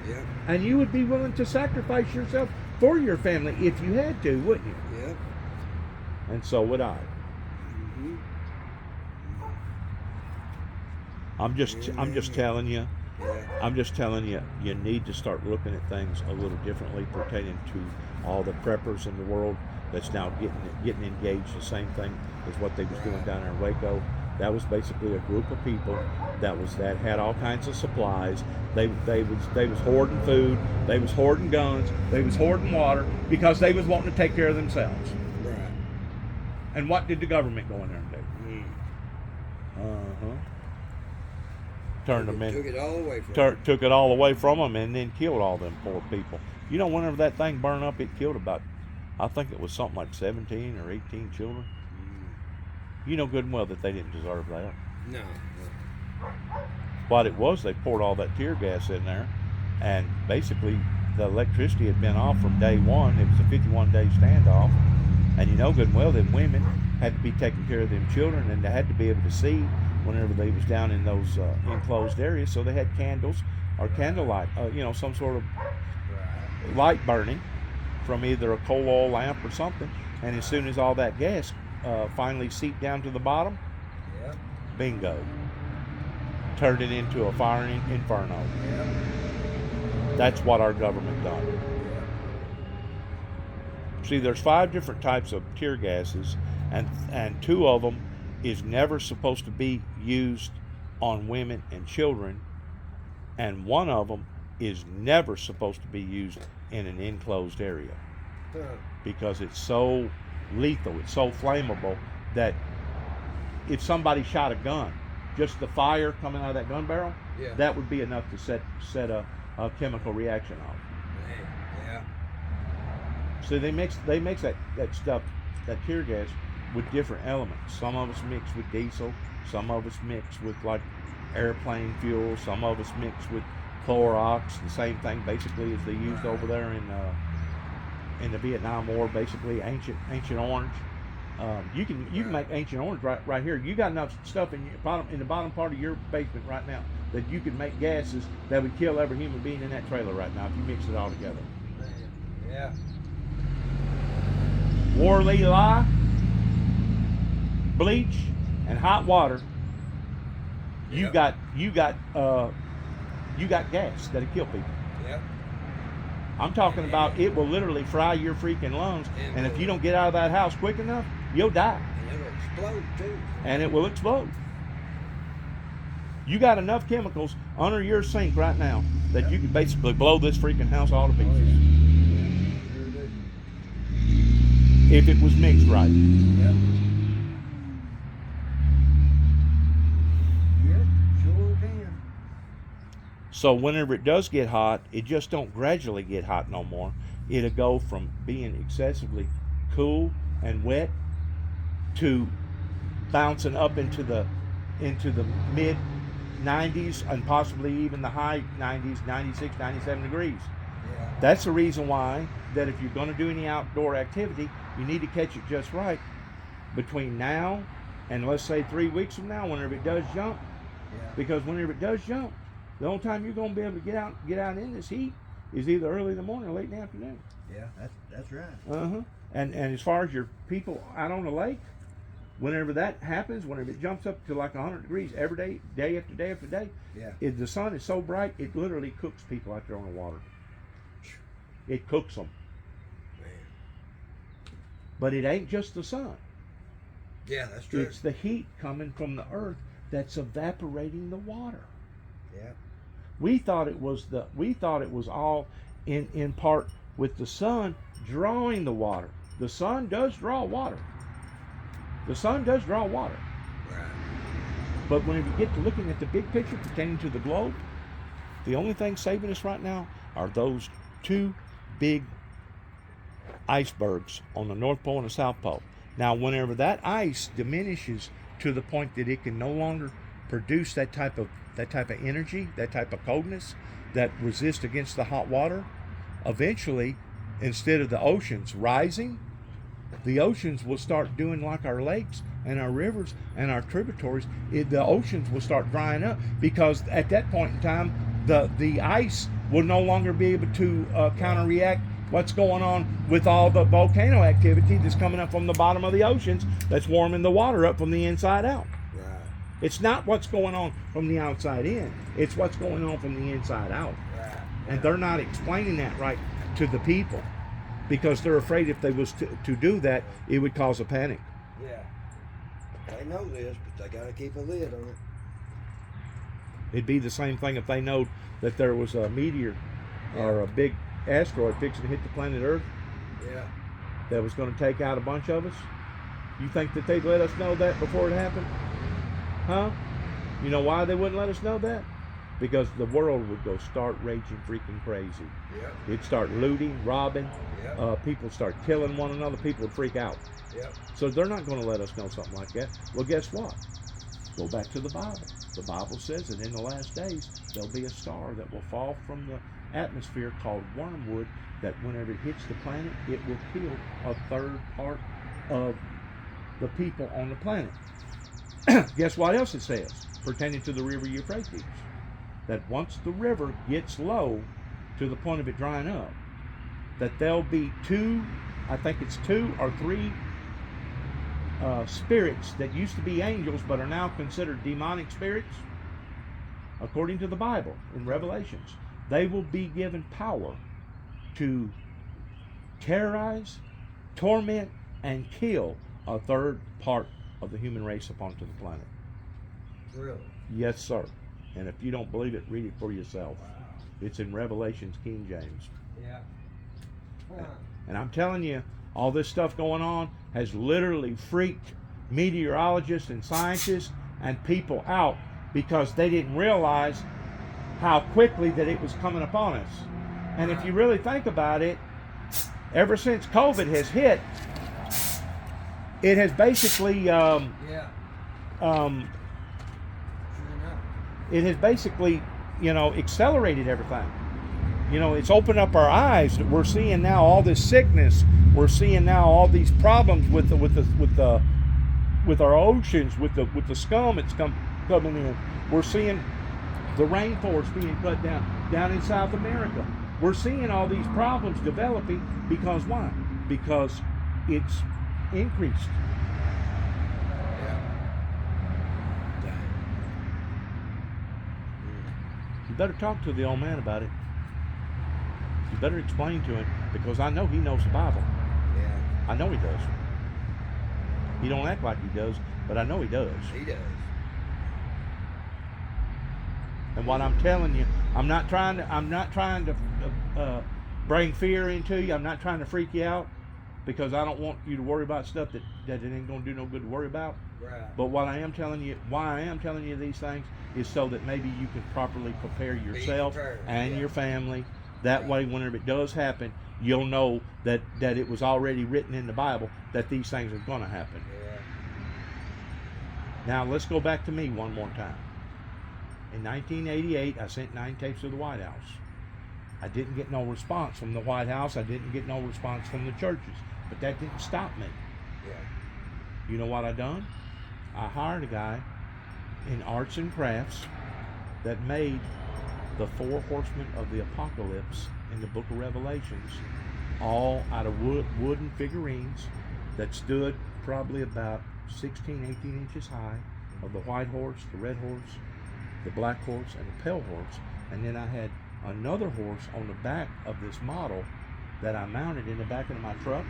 Yeah.
And you would be willing to sacrifice yourself for your family if you had to, wouldn't you?
Yeah.
And so would I.
Mm-hmm.
I'm just telling you.
Yeah.
I'm just telling you, you need to start looking at things a little differently pertaining to all the preppers in the world that's now getting engaged. The same thing as what they was doing down there in Waco. That was basically a group of people that had all kinds of supplies. They was hoarding food. They was hoarding guns. They was hoarding water because they was wanting to take care of themselves.
Right.
And what did the government go in there and do? Turned them in.
Took it all away from them.
Took it all away from them and then killed all them poor people. You know, whenever that thing burned up, it killed about, I think it was something like 17 or 18 children. You know good and well that they didn't deserve that.
No.
What it was, they poured all that tear gas in there, and basically the electricity had been off from day one. It was a 51-day standoff, and you know good and well them women had to be taking care of them children, and they had to be able to see whenever they was down in those enclosed areas. So they had candles or candlelight, some sort of light burning from either a coal oil lamp or something. And as soon as all that gas finally seeped down to the bottom, bingo, turned it into a firing inferno. That's what our government done. See, there's 5 different types of tear gases, and 2 of them is never supposed to be used on women and children, and 1 of them is never supposed to be used in an enclosed area because it's so lethal, it's so flammable that if somebody shot a gun, just the fire coming out of that gun barrel, that would be enough to set a chemical reaction off.
Yeah.
So they mix that stuff, that tear gas, with different elements. Some of us mix with diesel, some of us mix with like airplane fuel, some of us mix with Clorox, the same thing basically as they used over there in the Vietnam War, basically ancient orange. You can make ancient orange right here. You got enough stuff in the bottom part of your basement right now that you can make gases that would kill every human being in that trailer right now if you mix it all together.
Yeah.
Warley lye, bleach, and hot water. You got gas that'll kill people.
Yep.
I'm talking about it will literally fry your freaking lungs, and if you don't get out of that house quick enough, you'll die.
And it'll explode too.
And it will explode. You got enough chemicals under your sink right now that you can basically blow this freaking house all to pieces.
Sure do.
If it was mixed right.
Yep. Yep, sure can.
So whenever it does get hot, it just don't gradually get hot no more. It'll go from being excessively cool and wet to bouncing up into the mid 90s and possibly even the high 90s, 96, 97 degrees.
Yeah.
That's the reason why that if you're going to do any outdoor activity, you need to catch it just right between now and let's say 3 weeks from now, whenever it does jump.
Yeah.
Because whenever it does jump, the only time you're going to be able to get out in this heat is either early in the morning or late in the afternoon.
Yeah, that's right.
And as far as your people out on the lake, whenever that happens, whenever it jumps up to like 100 degrees every day, day after day after day, if the sun is so bright, it literally cooks people out there on the water. It cooks them.
Man.
But it ain't just the sun.
Yeah, that's true.
It's the heat coming from the earth that's evaporating the water.
Yeah.
We thought it was all in part with the sun drawing the water. The sun does draw water. The sun does draw water.
Right.
But when you get to looking at the big picture pertaining to the globe, the only thing saving us right now are those 2 big icebergs on the North Pole and the South Pole. Now, whenever that ice diminishes to the point that it can no longer produce that type of energy, that type of coldness that resists against the hot water, eventually, instead of the oceans rising, the oceans will start doing like our lakes and our rivers and our tributaries. The oceans will start drying up, because at that point in time, the ice will no longer be able to counter-react what's going on with all the volcano activity that's coming up from the bottom of the oceans that's warming the water up from the inside out.
Right.
It's not what's going on from the outside in. It's what's going on from the inside out.
Right.
And they're not explaining that right to the people, because they're afraid if they was to do that, it would cause a panic.
Yeah. They know this, but they got to keep a lid on it.
It'd be the same thing if they know that there was a meteor or a big asteroid fixing to hit the planet Earth
Yeah.
that was going to take out a bunch of us. You think that they'd let us know that before it happened? Huh? You know why they wouldn't let us know that? Because the world would go start raging freaking crazy.
Yep.
It'd start looting, robbing.
Yep.
People start killing one another. People would freak out.
Yep.
So they're not going to let us know something like that. Well, guess what? Go back to the Bible. The Bible says that in the last days, there'll be a star that will fall from the atmosphere called wormwood, that whenever it hits the planet, it will kill a third part of the people on the planet. Guess what else it says pertaining to the river Euphrates? That once the river gets low to the point of it drying up, that there'll be two or three spirits that used to be angels but are now considered demonic spirits, according to the Bible in Revelations. They will be given power to terrorize, torment, and kill a third part of the human race upon to the planet.
Really?
Yes, sir. And if you don't believe it, read it for yourself.
Wow.
It's in Revelations, King James.
Yeah. Huh.
And I'm telling you, all this stuff going on has literally freaked meteorologists and scientists and people out, because they didn't realize how quickly that it was coming upon us. And if you really think about it, ever since COVID has hit, it has basically
Yeah.
um,
Sure enough.
it has basically, accelerated everything. It's opened up our eyes. We're seeing now all this sickness. We're seeing now all these problems with our oceans, with the scum that's coming in. We're seeing the rainforest being cut down in South America. We're seeing all these problems developing because why? Because it's increased. You better talk to the old man about it. You better explain to him, because I know he knows the Bible.
Yeah.
I know he does. He don't act like he does, but I know he does.
He does.
And what I'm telling you, I'm not trying to bring fear into you. I'm not trying to freak you out, because I don't want you to worry about stuff that it ain't gonna do no good to worry about.
Right.
But why I am telling you these things is so that maybe you can properly prepare yourself and your family. That way, whenever it does happen, you'll know that it was already written in the Bible that these things are going to happen.
Yeah.
Now, let's go back to me one more time. In 1988, I sent 9 tapes to the White House. I didn't get no response from the White House. I didn't get no response from the churches. But that didn't stop me.
Yeah.
You know what I done? I hired a guy in arts and crafts that made the 4 horsemen of the apocalypse in the book of Revelations, all out of wooden figurines that stood probably about 16, 18 inches high, of the white horse, the red horse, the black horse, and the pale horse. And then I had another horse on the back of this model that I mounted in the back of my truck.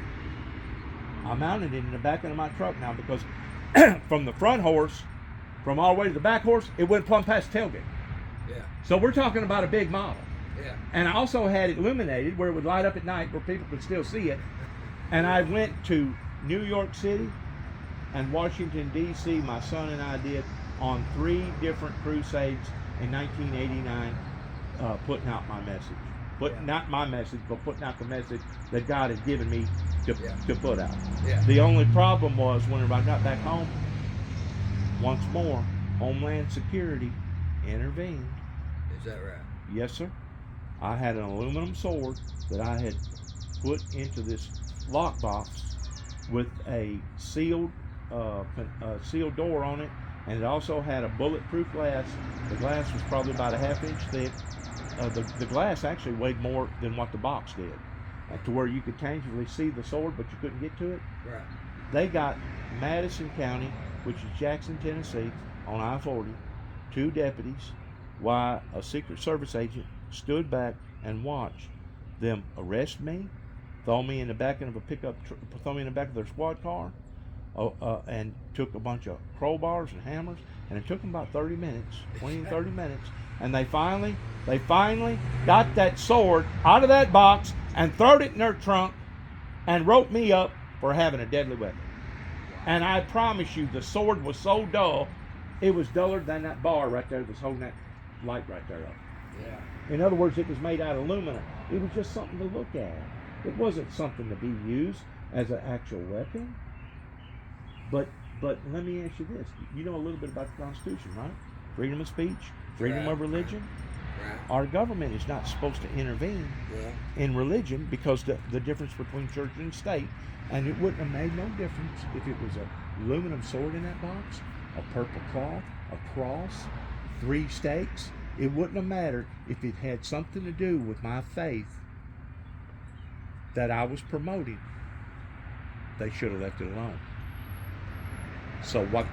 I mounted it in the back of my truck now, because from the front horse, from all the way to the back horse, it went plumb past tailgate.
Yeah.
So we're talking about a big model.
Yeah.
And I also had it illuminated where it would light up at night where people could still see it. And I went to New York City and Washington, D.C., my son and I did, on 3 different crusades in 1989, putting out my message. Not my message, but putting out the message that God had given me to put out.
Yeah.
The only problem was whenever I got back home, once more, Homeland Security intervened.
Is that right?
Yes, sir. I had an aluminum sword that I had put into this lockbox with a sealed door on it, and it also had a bulletproof glass. The glass was probably about a half-inch thick. The glass actually weighed more than what the box did, to where you could tangibly see the sword, but you couldn't get to it.
Right.
They got Madison County, which is Jackson, Tennessee, on I-40, 2 deputies, while a Secret Service agent stood back and watched them arrest me, throw me in the back of a throw me in the back of their squad car, and took a bunch of crowbars and hammers, and it took them about 30 minutes, 20 and 30 minutes, and they finally got that sword out of that box and throwed it in their trunk and wrote me up for having a deadly weapon. And I promise you, the sword was so dull, it was duller than that bar right there that's holding that light right there up.
Yeah.
In other words, it was made out of aluminum. It was just something to look at. It wasn't something to be used as an actual weapon. But let me ask you this. You know a little bit about the Constitution, right? Freedom of speech, freedom
Right.
of religion.
Right.
Our government is not supposed to intervene in religion because the difference between church and state, and it wouldn't have made no difference if it was a aluminum sword in that box, a purple cloth, a cross, 3 stakes. It wouldn't have mattered if it had something to do with my faith that I was promoting. They should have left it alone. So what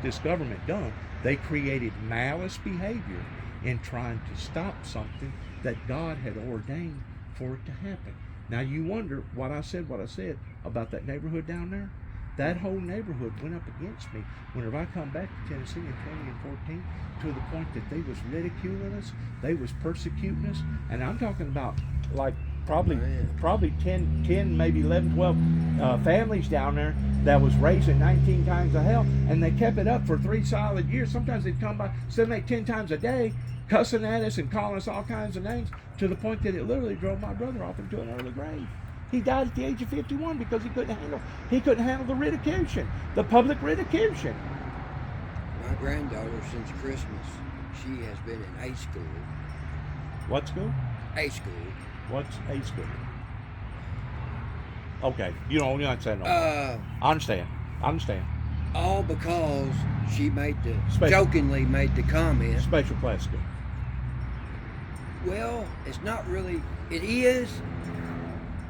this government done, they created malice behavior in trying to stop something that God had ordained for it to happen. Now you wonder what I said about that neighborhood down there. That whole neighborhood went up against me whenever I come back to Tennessee in 2014, to the point that they was ridiculing us, they was persecuting us, and I'm talking about like probably 10, maybe 11, 12 families down there that was raising 19 times of hell, and they kept it up for 3 solid years. Sometimes they'd come by 7, 8, 10 times a day, cussing at us and calling us all kinds of names, to the point that it literally drove my brother off into an early grave. He died at the age of 51 because he couldn't handle the ridicule, the public ridicule.
My granddaughter, since Christmas, she has been in A school.
What school?
A school.
What's A school? Okay, you're not saying no. I understand.
All because she
Special.
jokingly made the comment.
Special class school.
Well, it's not really. It is,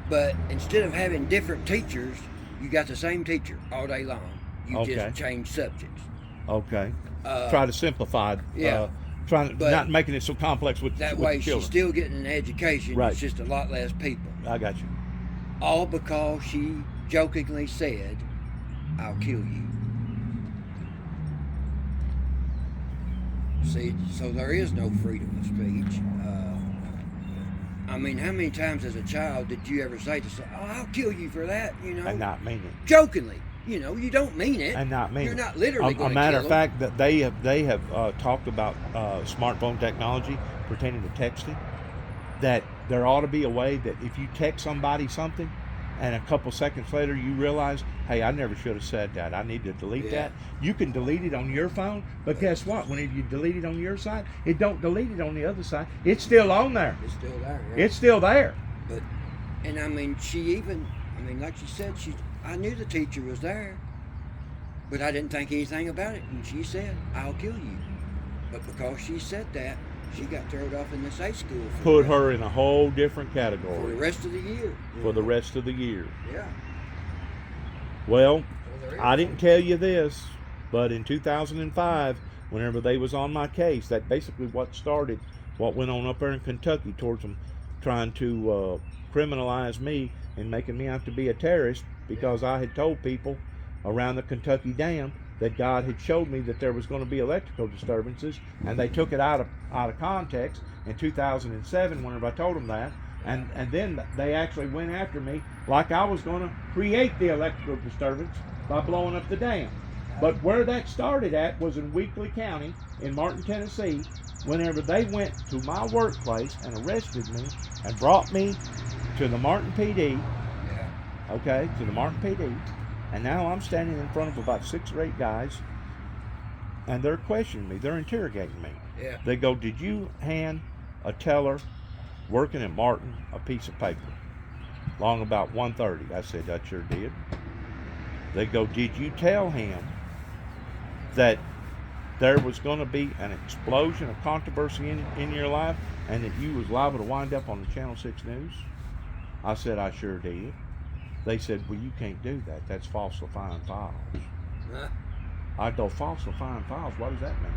but instead of having different teachers, you got the same teacher all day long. You just change subjects.
Okay. Try to simplify.
Yeah.
Not making it so complex with
that
with
way
the
she's
children.
still getting an education.
Right.
It's just a lot less people.
I got you.
All because she jokingly said, "I'll kill you." See, so there is no freedom of speech. I mean, how many times as a child did you ever say to someone, "Oh, I'll kill you for that,"
And not mean it.
jokingly? You don't mean it.
And not mean
You're
it.
not literally
A
going to
matter
kill
of fact, that they have talked about smartphone technology pertaining to texting. That there ought to be a way that if you text somebody something, and a couple seconds later you realize, hey, I never should have said that. I need to delete that. You can delete it on your phone, but guess what? Whenever you delete it on your side, it don't delete it on the other side. It's still on there.
It's still there. Yeah.
It's still there.
But, and I mean, like she said, I knew the teacher was there, but I didn't think anything about it. And she said, "I'll kill you." But because she said that, she got thrown off in this A school.
Put her in a whole different
for the
category
rest of the year.
for the rest of the year.
Yeah.
Well,
there
I
is.
didn't tell you this, but in 2005, whenever they was on my case, that basically what went on up there in Kentucky towards them trying to criminalize me and making me out to be a terrorist because I had told people around the Kentucky Dam that God had showed me that there was going to be electrical disturbances, and they took it out of context in 2007 whenever I told them that, and then they actually went after me like I was going to create the electrical disturbance by blowing up the dam. But where that started at was in Weakley County in Martin, Tennessee, whenever they went to my workplace and arrested me and brought me to the Martin PD, to the Martin PD, and now I'm standing in front of about 6 or 8 guys, and they're questioning me. They're interrogating me.
Yeah.
They go, "Did you hand a teller working at Martin a piece of paper long about 1:30?" I said, "I sure did." They go, "Did you tell him that there was going to be an explosion of controversy in your life and that you was liable to wind up on the Channel 6 News?" I said, "I sure did." They said, "Well, you can't do that. That's falsifying files."
Huh?
I go, "Falsifying files? What does that mean?"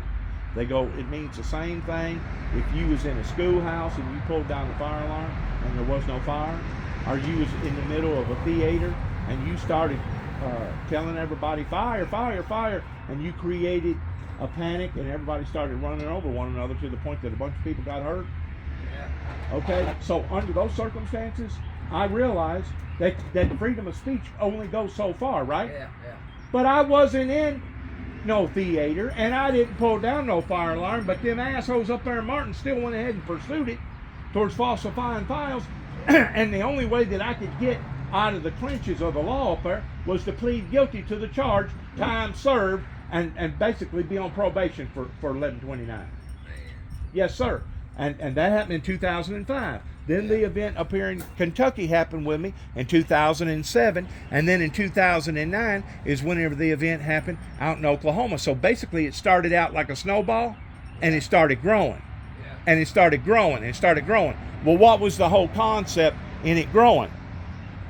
They go, "It means the same thing if you was in a schoolhouse and you pulled down the fire alarm and there was no fire, or you was in the middle of a theater and you started telling everybody, 'Fire, fire, fire,' and you created a panic and everybody started running over one another to the point that a bunch of people got hurt."
Yeah.
Okay, so under those circumstances, I realized that freedom of speech only goes so far, right?
Yeah.
But I wasn't in no theater, and I didn't pull down no fire alarm, but them assholes up there in Martin still went ahead and pursued it towards falsifying files, and the only way that I could get out of the clinches of the law up there was to plead guilty to the charge, time served, and basically be on probation for 1129.
Man.
Yes, sir. And that happened in 2005. Then the event up here in Kentucky happened with me in 2007. And then in 2009 is whenever the event happened out in Oklahoma. So basically it started out like a snowball and it started growing.
Yeah.
And it started growing and it started growing. Well, what was the whole concept in it growing?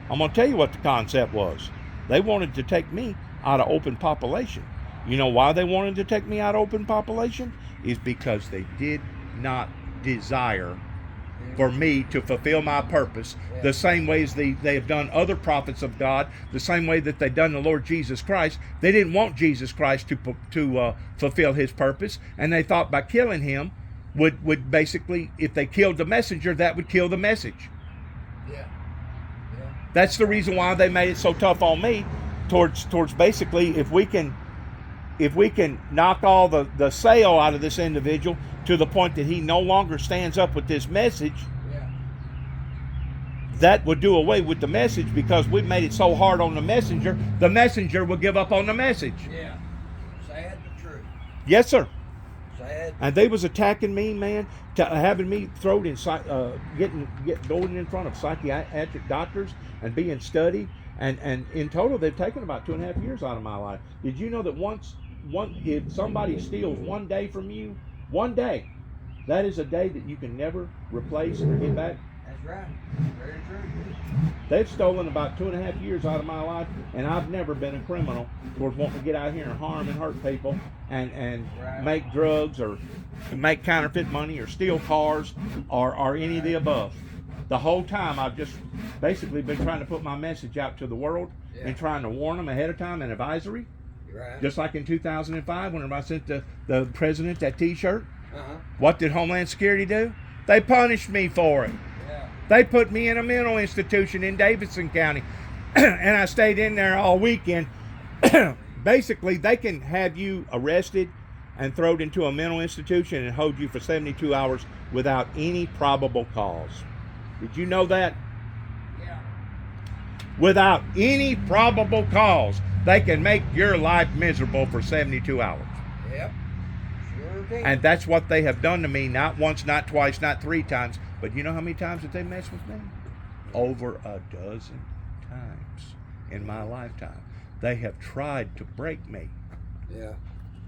I'm going to tell you what the concept was. They wanted to take me out of open population. You know why they wanted to take me out of open population? Is because they did not desire for me to fulfill my purpose the same way as they have done other prophets of God, the same way that they've done the Lord Jesus Christ. They didn't want Jesus Christ to fulfill his purpose, and they thought by killing him would basically, if they killed the messenger, that would kill the message.
Yeah.
That's the reason why they made it so tough on me towards basically if we can knock all the sale out of this individual to the point that he no longer stands up with this message, that would do away with the message, because we made it so hard on the messenger will give up on the message.
Yeah. Sad but true.
Yes, sir.
Sad.
And they was attacking me, man, having me thrown in, going in front of psychiatric doctors and being studied. And in total, they've taken about 2.5 years out of my life. Did you know that if somebody steals 1 day from you, 1 day, that is a day that you can never replace or get back?
That's right. Very true.
They've stolen about 2.5 years out of my life, and I've never been a criminal towards wanting to get out here and harm and hurt people and
Right.
make drugs or make counterfeit money or steal cars or any of the above. The whole time I've just basically been trying to put my message out to the world and trying to warn them ahead of time in advisory.
Right.
Just like in 2005 whenever I sent the president that t-shirt.
Uh-huh.
What did Homeland Security do? They punished me for it.
Yeah.
They put me in a mental institution in Davidson County, and I stayed in there all weekend. Basically, they can have you arrested and thrown into a mental institution and hold you for 72 hours without any probable cause. Did you know that?
Yeah.
Without any probable cause, they can make your life miserable for 72 hours.
Yep. Sure can.
And that's what they have done to me, not once, not twice, not 3 times. But you know how many times that they messed with me? Over a dozen times in my lifetime. They have tried to break me.
Yeah.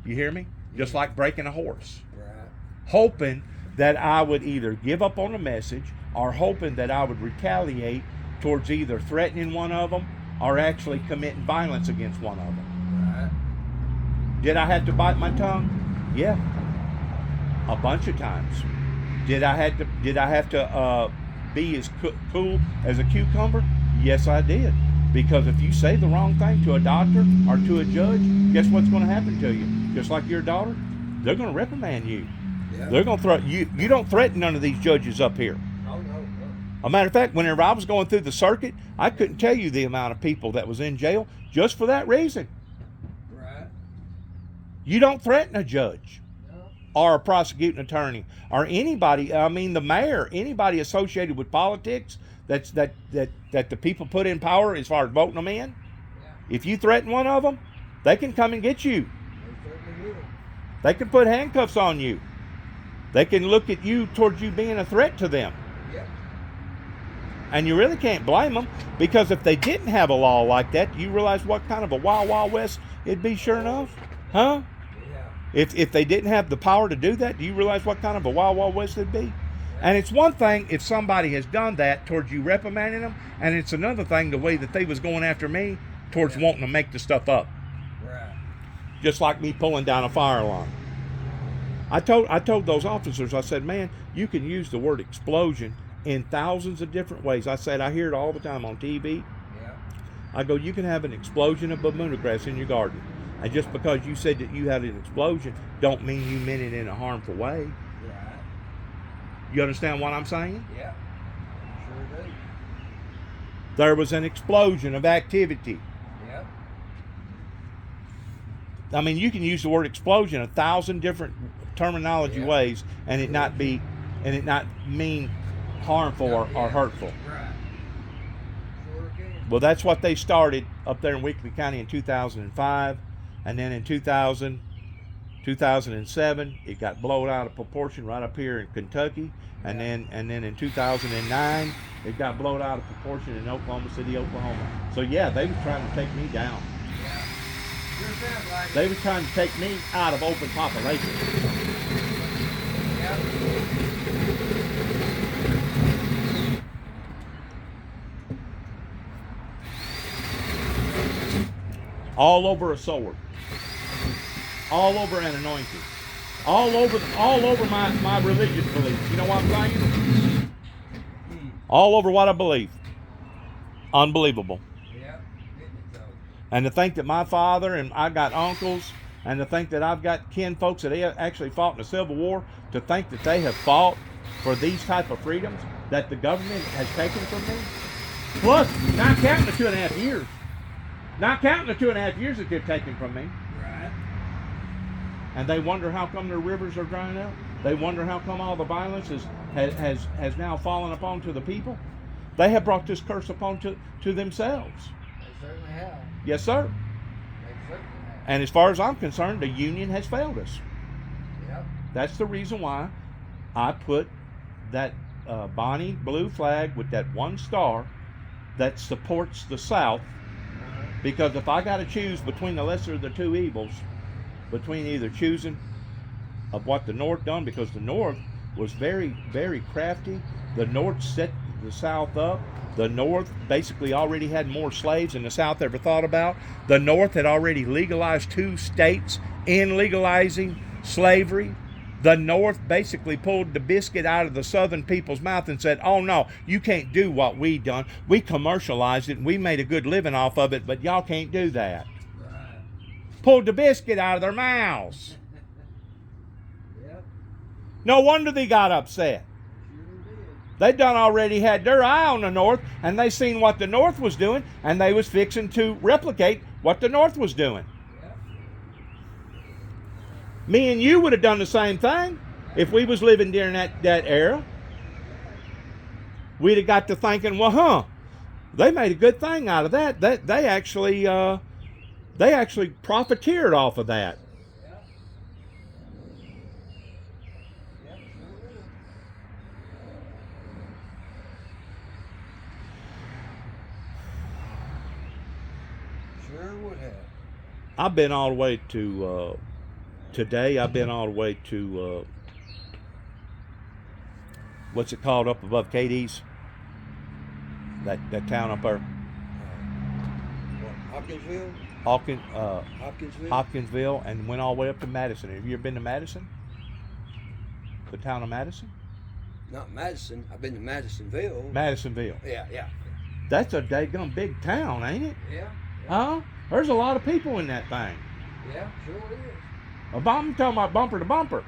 You hear me? Just like breaking a horse.
Right.
Hoping that I would either give up on the message or hoping that I would retaliate towards either threatening one of them or actually committing violence against one of them.
Right.
Did I have to bite my tongue? Yeah. A bunch of times. Did I have to be as cool as a cucumber? Yes, I did. Because if you say the wrong thing to a doctor or to a judge, guess what's going to happen to you? Just like your daughter, they're going to reprimand you.
Yeah.
They're going to throw you. You don't threaten none of these judges up here.
No.
A matter of fact, whenever I was going through the circuit, I couldn't tell you the amount of people that was in jail just for that reason.
Right.
You don't threaten a judge
No.
or a prosecuting attorney or anybody. I mean, the mayor, anybody associated with politics that the people put in power as far as voting them in.
Yeah.
If you threaten one of them, they can come and get you.
They certainly will.
They can put handcuffs on you. They can look at you towards you being a threat to them.
Yep.
And you really can't blame them, because if they didn't have a law like that, do you realize what kind of a wild, wild west it'd be, sure enough? Huh?
Yeah.
If they didn't have the power to do that, do you realize what kind of a wild, wild west it'd be? And it's one thing if somebody has done that towards you reprimanding them, and it's another thing the way that they was going after me towards wanting to make the stuff up.
Right.
Just like me pulling down a fire alarm. I told those officers, I said, man, you can use the word explosion in thousands of different ways. I said, I hear it all the time on TV.
Yeah.
I go, you can have an explosion of Bermuda grass in your garden. And just because you said that you had an explosion, don't mean you meant it in a harmful way.
Right.
You understand what I'm saying?
Yeah. Sure do.
There was an explosion of activity.
Yep.
I mean, you can use the word explosion 1,000 different terminology ways, and it not mean harmful or hurtful.
Right. Sure can.
Well, that's what they started up there in Weakley County in 2005, and then in 2007, it got blown out of proportion right up here in Kentucky, and then in 2009, it got blown out of proportion in Oklahoma City, Oklahoma. So yeah, they were trying to take me down.
Yeah. Sure sounds like
They were trying to take me out of open population.
Yep.
All over a sword, all over an anointing, all over my religious beliefs. You know what I'm saying? All over what I believe. Unbelievable.
Yep. Isn't it so?
And to think that my father and I got uncles, and to think that I've got kin folks that actually fought in the Civil War, to think that they have fought for these type of freedoms that the government has taken from me. Plus, not counting the 2.5 years. Not counting the 2.5 years that they've taken from me.
Right.
And they wonder how come their rivers are drying up. They wonder how come all the violence has now fallen upon to the people. They have brought this curse upon to themselves.
They certainly have.
Yes, sir.
They certainly have.
And as far as I'm concerned, the union has failed us.
Yep.
That's the reason why I put that Bonnie blue flag with that one star that supports the South. Because if I got to choose between the lesser of the two evils, between either choosing of what the North done, because the North was very, very crafty. The North set the South up. The North basically already had more slaves than the South ever thought about. The North had already legalized 2 states in legalizing slavery. The North basically pulled the biscuit out of the Southern people's mouth and said, oh no, you can't do what we done. We commercialized it and we made a good living off of it, but y'all can't do that.
Right.
Pulled the biscuit out of their mouths.
Yep.
No wonder they got upset.
Sure did.
They done already had their eye on the North, and they seen what the North was doing, and they was fixing to replicate what the North was doing.
Yep.
Me and you would have done the same thing if we was living during that era. We'd have got to thinking, well, they made a good thing out of that. They actually profiteered off of that.
Yep. Yep. Sure would have.
I've been all the way to today. I've been all the way to what's it called up above Katie's? That town up there,
Hopkinsville? Hopkinsville?
Hopkinsville, and went all the way up to Madison. Have you ever been to Madison? The town of Madison?
Not Madison. I've been to Madisonville.
Madisonville.
Yeah.
That's a daggum big town, ain't it?
Yeah.
Huh? There's a lot of people in that thing.
Yeah, sure is.
I'm talking about bumper to bumper.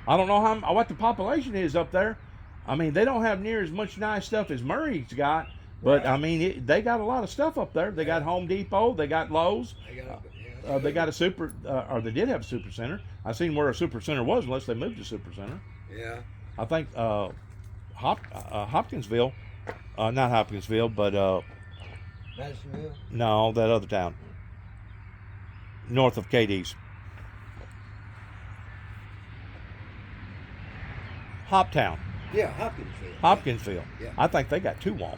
I don't know what the population is up there. I mean, they don't have near as much nice stuff as Murray's got, but
Right.
I mean, they got a lot of stuff up there. They got Home Depot, they got Lowe's, they got a super, or they did have a super center. I seen where a super center was, unless they moved to super center.
Yeah.
I think Hopkinsville, not Hopkinsville, but
Madisonville?
no, that other town, north of Katie's. Hoptown.
Yeah, Hopkinsville.
Hopkinsville.
Yeah.
I think they got 2 Walmarts.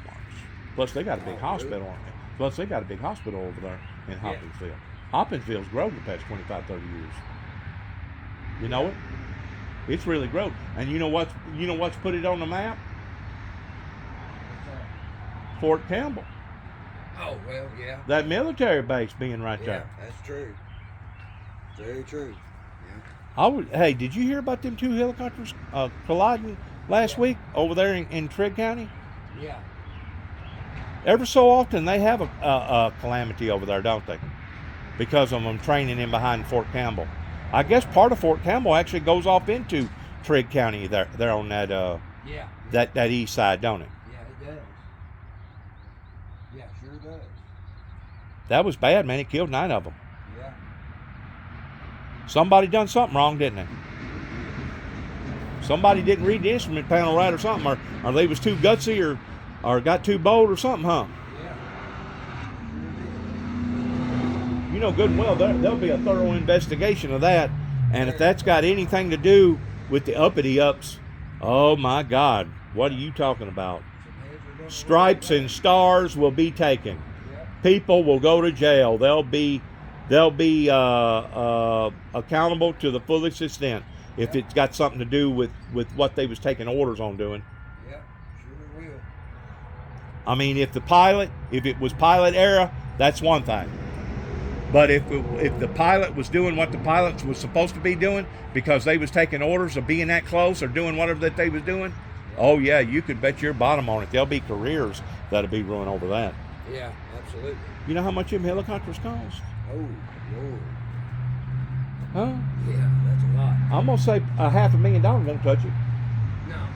Plus they got a big
Oh,
hospital.
really?
Plus they got a big hospital over there in Hopkinsville. Hopkinsville's grown the past 25, 30 years. You know it? It's really grown. And you know what's put it on the map? Fort Campbell.
Oh, well, yeah.
That military base being right
Yeah,
there.
that's true. Very true.
Hey, did you hear about them 2 helicopters colliding last week over there in Trigg County?
Yeah.
Ever so often they have a calamity over there, don't they? Because of them training in behind Fort Campbell. I guess part of Fort Campbell actually goes off into Trigg County there on that that east side, don't it?
Yeah, it does. Yeah, sure does.
That was bad, man. It killed 9 of them.
Yeah.
Somebody done something wrong, didn't they? Somebody didn't read the instrument panel right or something, or they was too gutsy or got too bold or something, huh?
Yeah.
You know good and well there'll be a thorough investigation of that, and if that's got anything to do with the uppity ups, oh my God, what are you talking about? Stripes and stars will be taken. People will go to jail. They'll be accountable to the fullest extent if it's got something to do with what they was taking orders on doing.
Yeah, sure will.
I mean, if it was pilot error, that's one thing. But if the pilot was doing what the pilots was supposed to be doing because they was taking orders of being that close or doing whatever that they was doing, oh yeah, you could bet your bottom on it. There'll be careers that'll be ruined over that.
Yeah, absolutely.
You know how much them helicopters cost?
Oh, Lord.
Huh?
Yeah, that's a lot.
I'm gonna say $500,000 won't touch it.
No,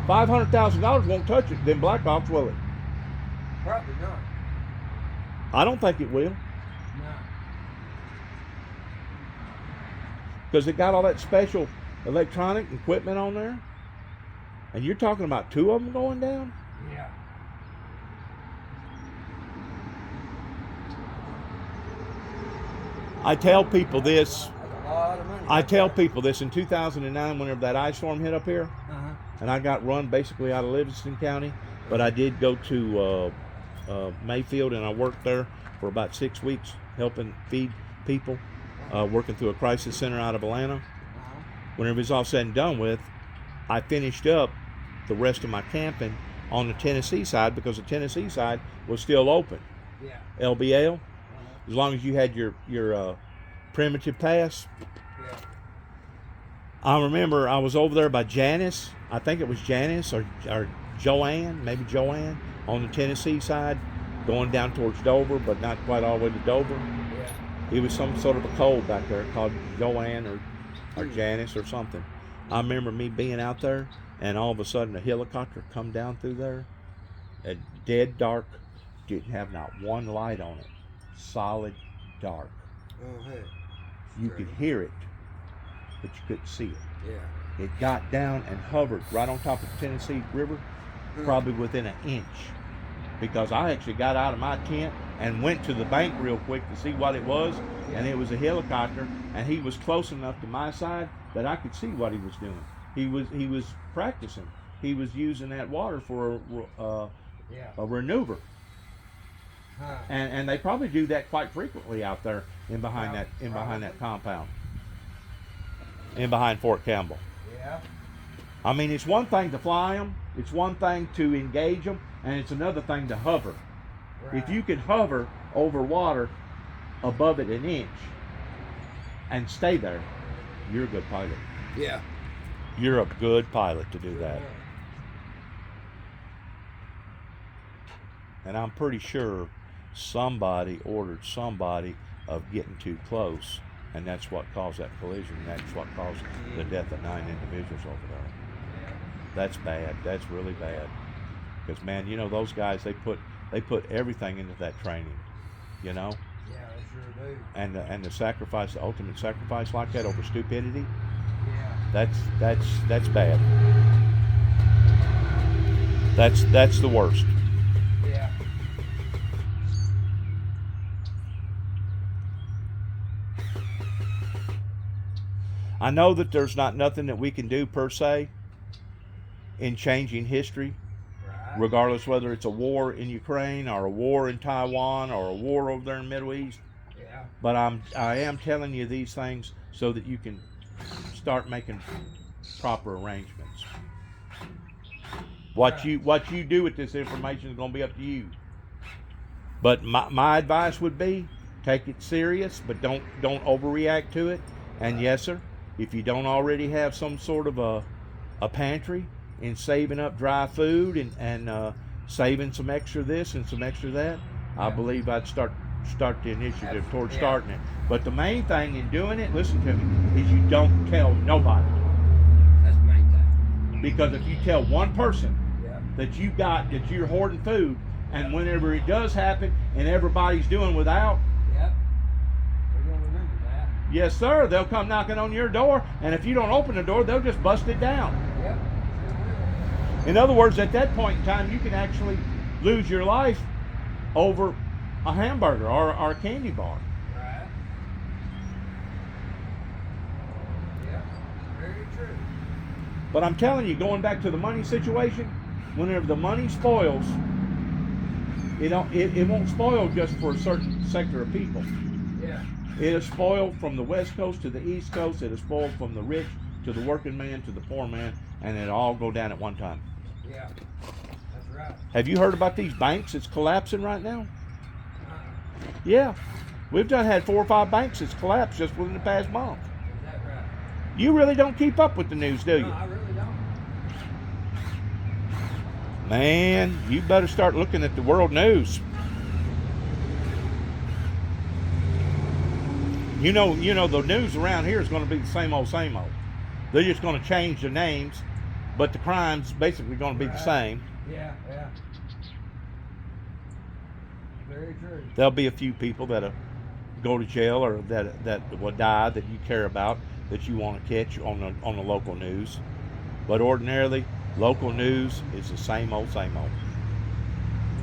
$500,000 won't touch it. Then Blackhawks, will it?
probably not.
I don't think it will,
No.
because it got all that special electronic equipment on there. And you're talking about 2 of them going down?
Yeah.
I tell people this.
That's a lot of money.
I tell people this in 2009, whenever that ice storm hit up here, and I got run basically out of Livingston County, but I did go to Mayfield, and I worked there for about 6 weeks helping feed people, working through a crisis center out of Atlanta. Whenever it's all said and done with, I finished up the rest of my camping on the Tennessee side because the Tennessee side was still open.
Yeah.
LBL, as long as you had your primitive pass.
Yeah.
I remember I was over there by Janice. I think it was Janice or Joanne, maybe Joanne, on the Tennessee side, going down towards Dover, but not quite all the way to Dover.
Yeah.
It was some sort of a code back there called Joanne or Janice or something. I remember me being out there, and all of a sudden a helicopter come down through there, at dead dark, didn't have not one light on it, solid dark.
Oh, hey.
You could hear it, but you couldn't see it.
Yeah.
It got down and hovered right on top of the Tennessee River, probably within an inch. Because I actually got out of my tent and went to the bank real quick to see what it was, and it was a helicopter, and he was close enough to my side that I could see what he was doing. He was practicing. He was using that water for a maneuver.
Huh.
And they probably do that quite frequently out there behind that compound, in behind Fort Campbell.
Yeah.
I mean, it's one thing to fly them, it's one thing to engage them, and it's another thing to hover.
Right.
If you can hover over water above it an inch and stay there, you're a good pilot.
Yeah.
You're a good pilot to do that. And I'm pretty sure somebody ordered somebody of getting too close, and that's what caused that collision. That's what caused the death of 9 individuals over there. That's bad. That's really bad. Because man, you know, those guys, they put everything into that training. You know.
Yeah, they sure do.
And the sacrifice, the ultimate sacrifice like that over stupidity.
Yeah.
That's bad. That's the worst.
Yeah.
I know that there's not nothing that we can do per se in changing history,
Right.
regardless whether it's a war in Ukraine or a war in Taiwan or a war over there in the Middle East.
Yeah.
But I am telling you these things so that you can start making proper arrangements. What you do with this information is going to be up to you. But my advice would be take it serious, but don't overreact to it. And yes, sir, if you don't already have some sort of a pantry and saving up dry food and saving some extra this and some extra that, I believe I'd start the initiative towards starting it. But the main thing in doing it, listen to me, is you don't tell nobody.
That's the main thing.
Because if you tell one person that you're hoarding food, and whenever it does happen and everybody's doing without,
Yep. We're gonna remember that.
yes sir, they'll come knocking on your door, and if you don't open the door, they'll just bust it down.
Yep. Sure
In other words, at that point in time, you can actually lose your life over a hamburger or a candy bar.
will. Right. Yep. Very true.
But I'm telling you, going back to the money situation, whenever the money spoils, it won't spoil just for a certain sector of people.
Yeah.
It is spoiled from the West Coast to the East Coast. It is spoiled from the rich to the working man to the poor man, and it all go down at one time.
Yeah. That's right.
Have you heard about these banks that's collapsing right now?
Uh-uh.
Yeah. We've had 4 or 5 banks that's collapsed just within the past month.
Is that right?
You really don't keep up with the news, do you?
No, I really don't.
Man, you better start looking at the world news. You know, the news around here is going to be the same old, same old. They're just going to change the names, but the crime's basically going to be the same.
Yeah, yeah. Very true.
There'll be a few people that'll go to jail or that will die that you care about, that you want to catch on the local news. But ordinarily, local news is the same old, same old.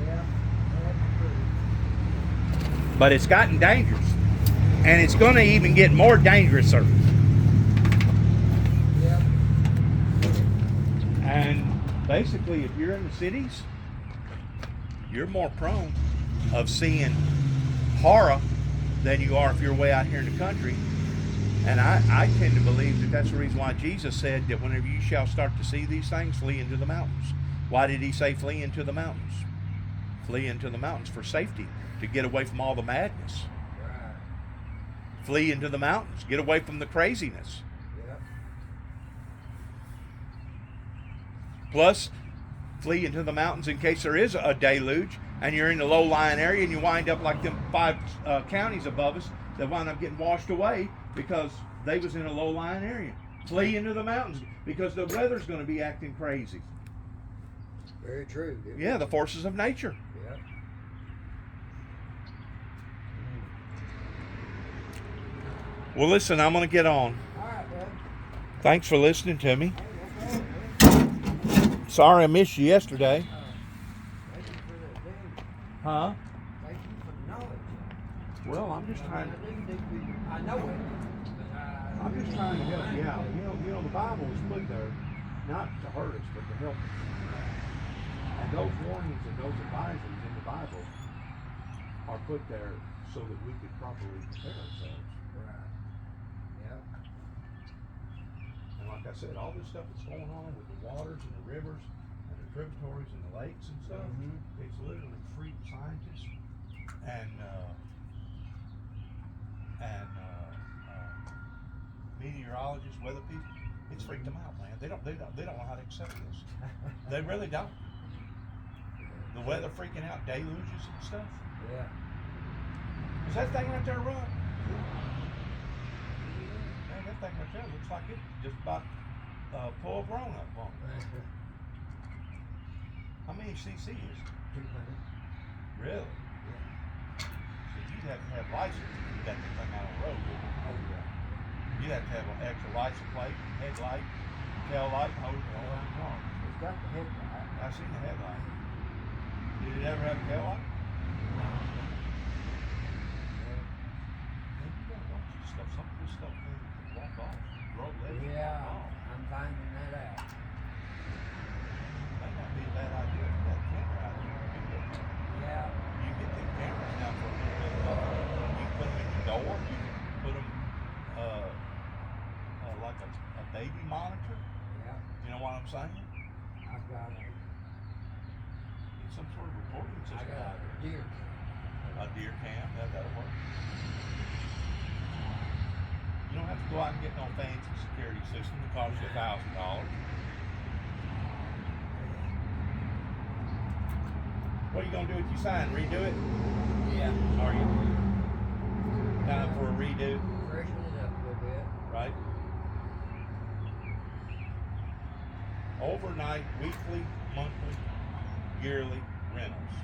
Yeah, that's true.
But it's gotten dangerous. And it's going to even get more dangerous, sir.
Yeah.
And basically, if you're in the cities, you're more prone of seeing horror than you are if you're way out here in the country. And I tend to believe that that's the reason why Jesus said that whenever you shall start to see these things, flee into the mountains. Why did he say flee into the mountains? Flee into the mountains for safety, to get away from all the madness.
Right.
Flee into the mountains, get away from the craziness.
Yep.
Plus, flee into the mountains in case there is a deluge and you're in the low-lying area and you wind up like them 5 counties above us that wind up getting washed away because they was in a low-lying area. Flee into the mountains because the weather's going to be acting crazy.
Very true. Dude.
Yeah, the forces of nature.
Yep.
Well, listen, I'm going to get on.
All right, bud.
Thanks for listening to me.
Hey, no problem, man.
Sorry I missed you yesterday.
Thank you for that thing.
Huh?
Thank you for the knowledge.
Well, I'm just trying to...
I know it. But
I'm just trying to help you out. You know, the Bible is put there not to hurt us, but to help us. And those warnings and those advisories in the Bible are put there so that we could properly prepare ourselves.
Right. Yep.
And like I said, all this stuff that's going on with the waters and the rivers and the tributaries and the lakes and stuff, it's literally freaked scientists and meteorologists, weather people. It's freaked them out, man. They don't know how to accept this. They really don't. The weather freaking out, deluges and stuff.
Yeah.
Is that thing right there run? Man, that thing right there looks like it just about full grown up on it. How many cc is it?
200.
Really? So you'd have to have license to get that thing out on the road.
Oh, yeah.
You'd have to have an extra license plate, headlight, tail light, and hose all around the car.
It's got the headlight.
I seen the headlight. Did it ever have a tail light? Man, you gotta watch this stuff. Some of this stuff, man, walk off the road. saying?
I've got
Get some sort of recording
I
system.
got a deer cam.
A deer cam, that'll work. You don't have to go out and get no fancy security system that costs you $1,000. What are you gonna do with your sign? Redo it?
Yeah.
Are you? Time for a redo,
Freshen it up a little bit.
right? Overnight, weekly, monthly, yearly rentals.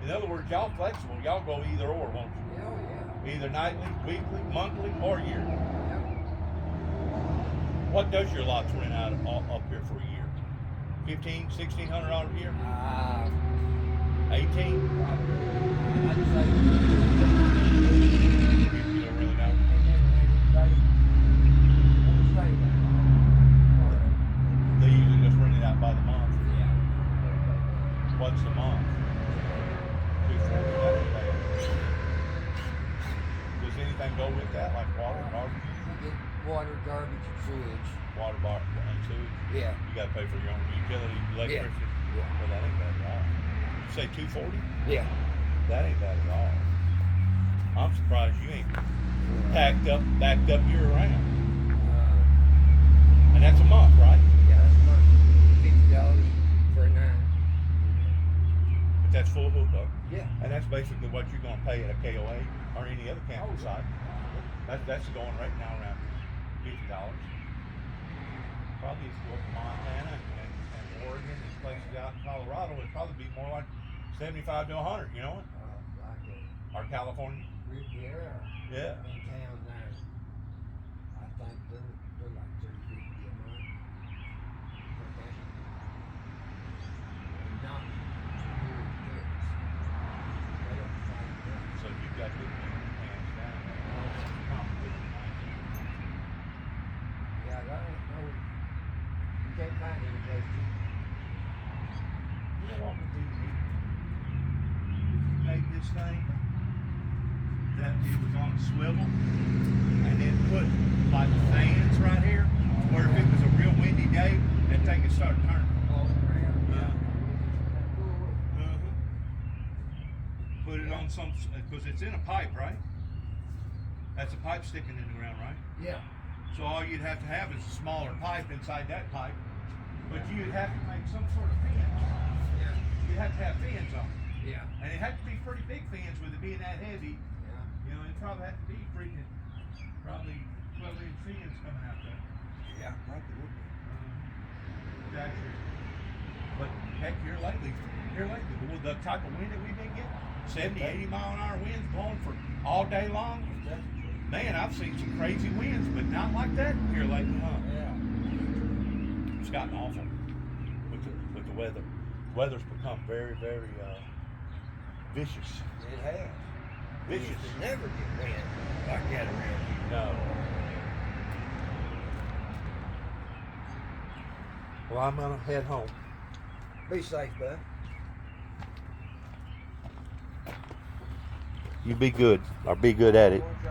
In other words, y'all flexible. Y'all go either or, won't you?
Oh, yeah.
Either nightly, weekly, monthly, or yearly.
Yep.
What does your lots rent out up here for a year? $1,600 a year? 18?
I'd say.
You don't really know. They usually just rent it out by the month. What's the month? $240. That ain't bad. Does anything go with that, like water, garbage,
Water, garbage, and sewage.
water, bar, and sewage?
Yeah.
You got to pay for your own utility, electricity.
Yeah.
Well, that ain't bad at all. You say 240?
Yeah.
That ain't bad at all. I'm surprised you ain't backed up year round. And that's a month, right?
Yeah, that's money. $50 for a night.
But that's full hookup.
Yeah.
And that's basically what you're going to pay at a KOA or any other camping site. That's going right now around $50. Probably if you go up to Montana and Oregon and places out in Colorado, it'd probably be more like 75 to 100. You know what?
Like
Or California.
Riviera.
Yeah.
In town there. I think they're like $350 a month. Okay. And not here in Texas. They don't fight that.
So you've got good hands down there.
Yeah, I don't know. You can't find any place cheap.
You know what would be neat? If you made this thing that it was on a swivel and then put like fans right here, where if it was a real windy day, that thing would start turning.
All around.
Yeah.
Cool.
Put it on some, because it's in a pipe, right? That's a pipe sticking in the ground, right?
Yeah.
So all you'd have to have is a smaller pipe inside that pipe, but you'd have to make some sort of fence.
Yeah.
You'd have to have fins on it.
Yeah.
And it had to be pretty big fins with it being that heavy.
Yeah.
You know, it probably had to be freaking, probably 12-inch fins coming out there.
Yeah. Probably would be.
Actually, but heck, here lately, with the type of wind that we've been getting, 70, 80 mile an hour winds blowing for all day long. Man, I've seen some crazy winds, but not like that here lately, huh?
Yeah.
It's gotten awful with the weather. Weather's become very, very vicious.
It has.
Vicious.
You never get wind like that around here.
No. Well, I'm gonna head home.
Be safe, bud.
You be good, or be good at it.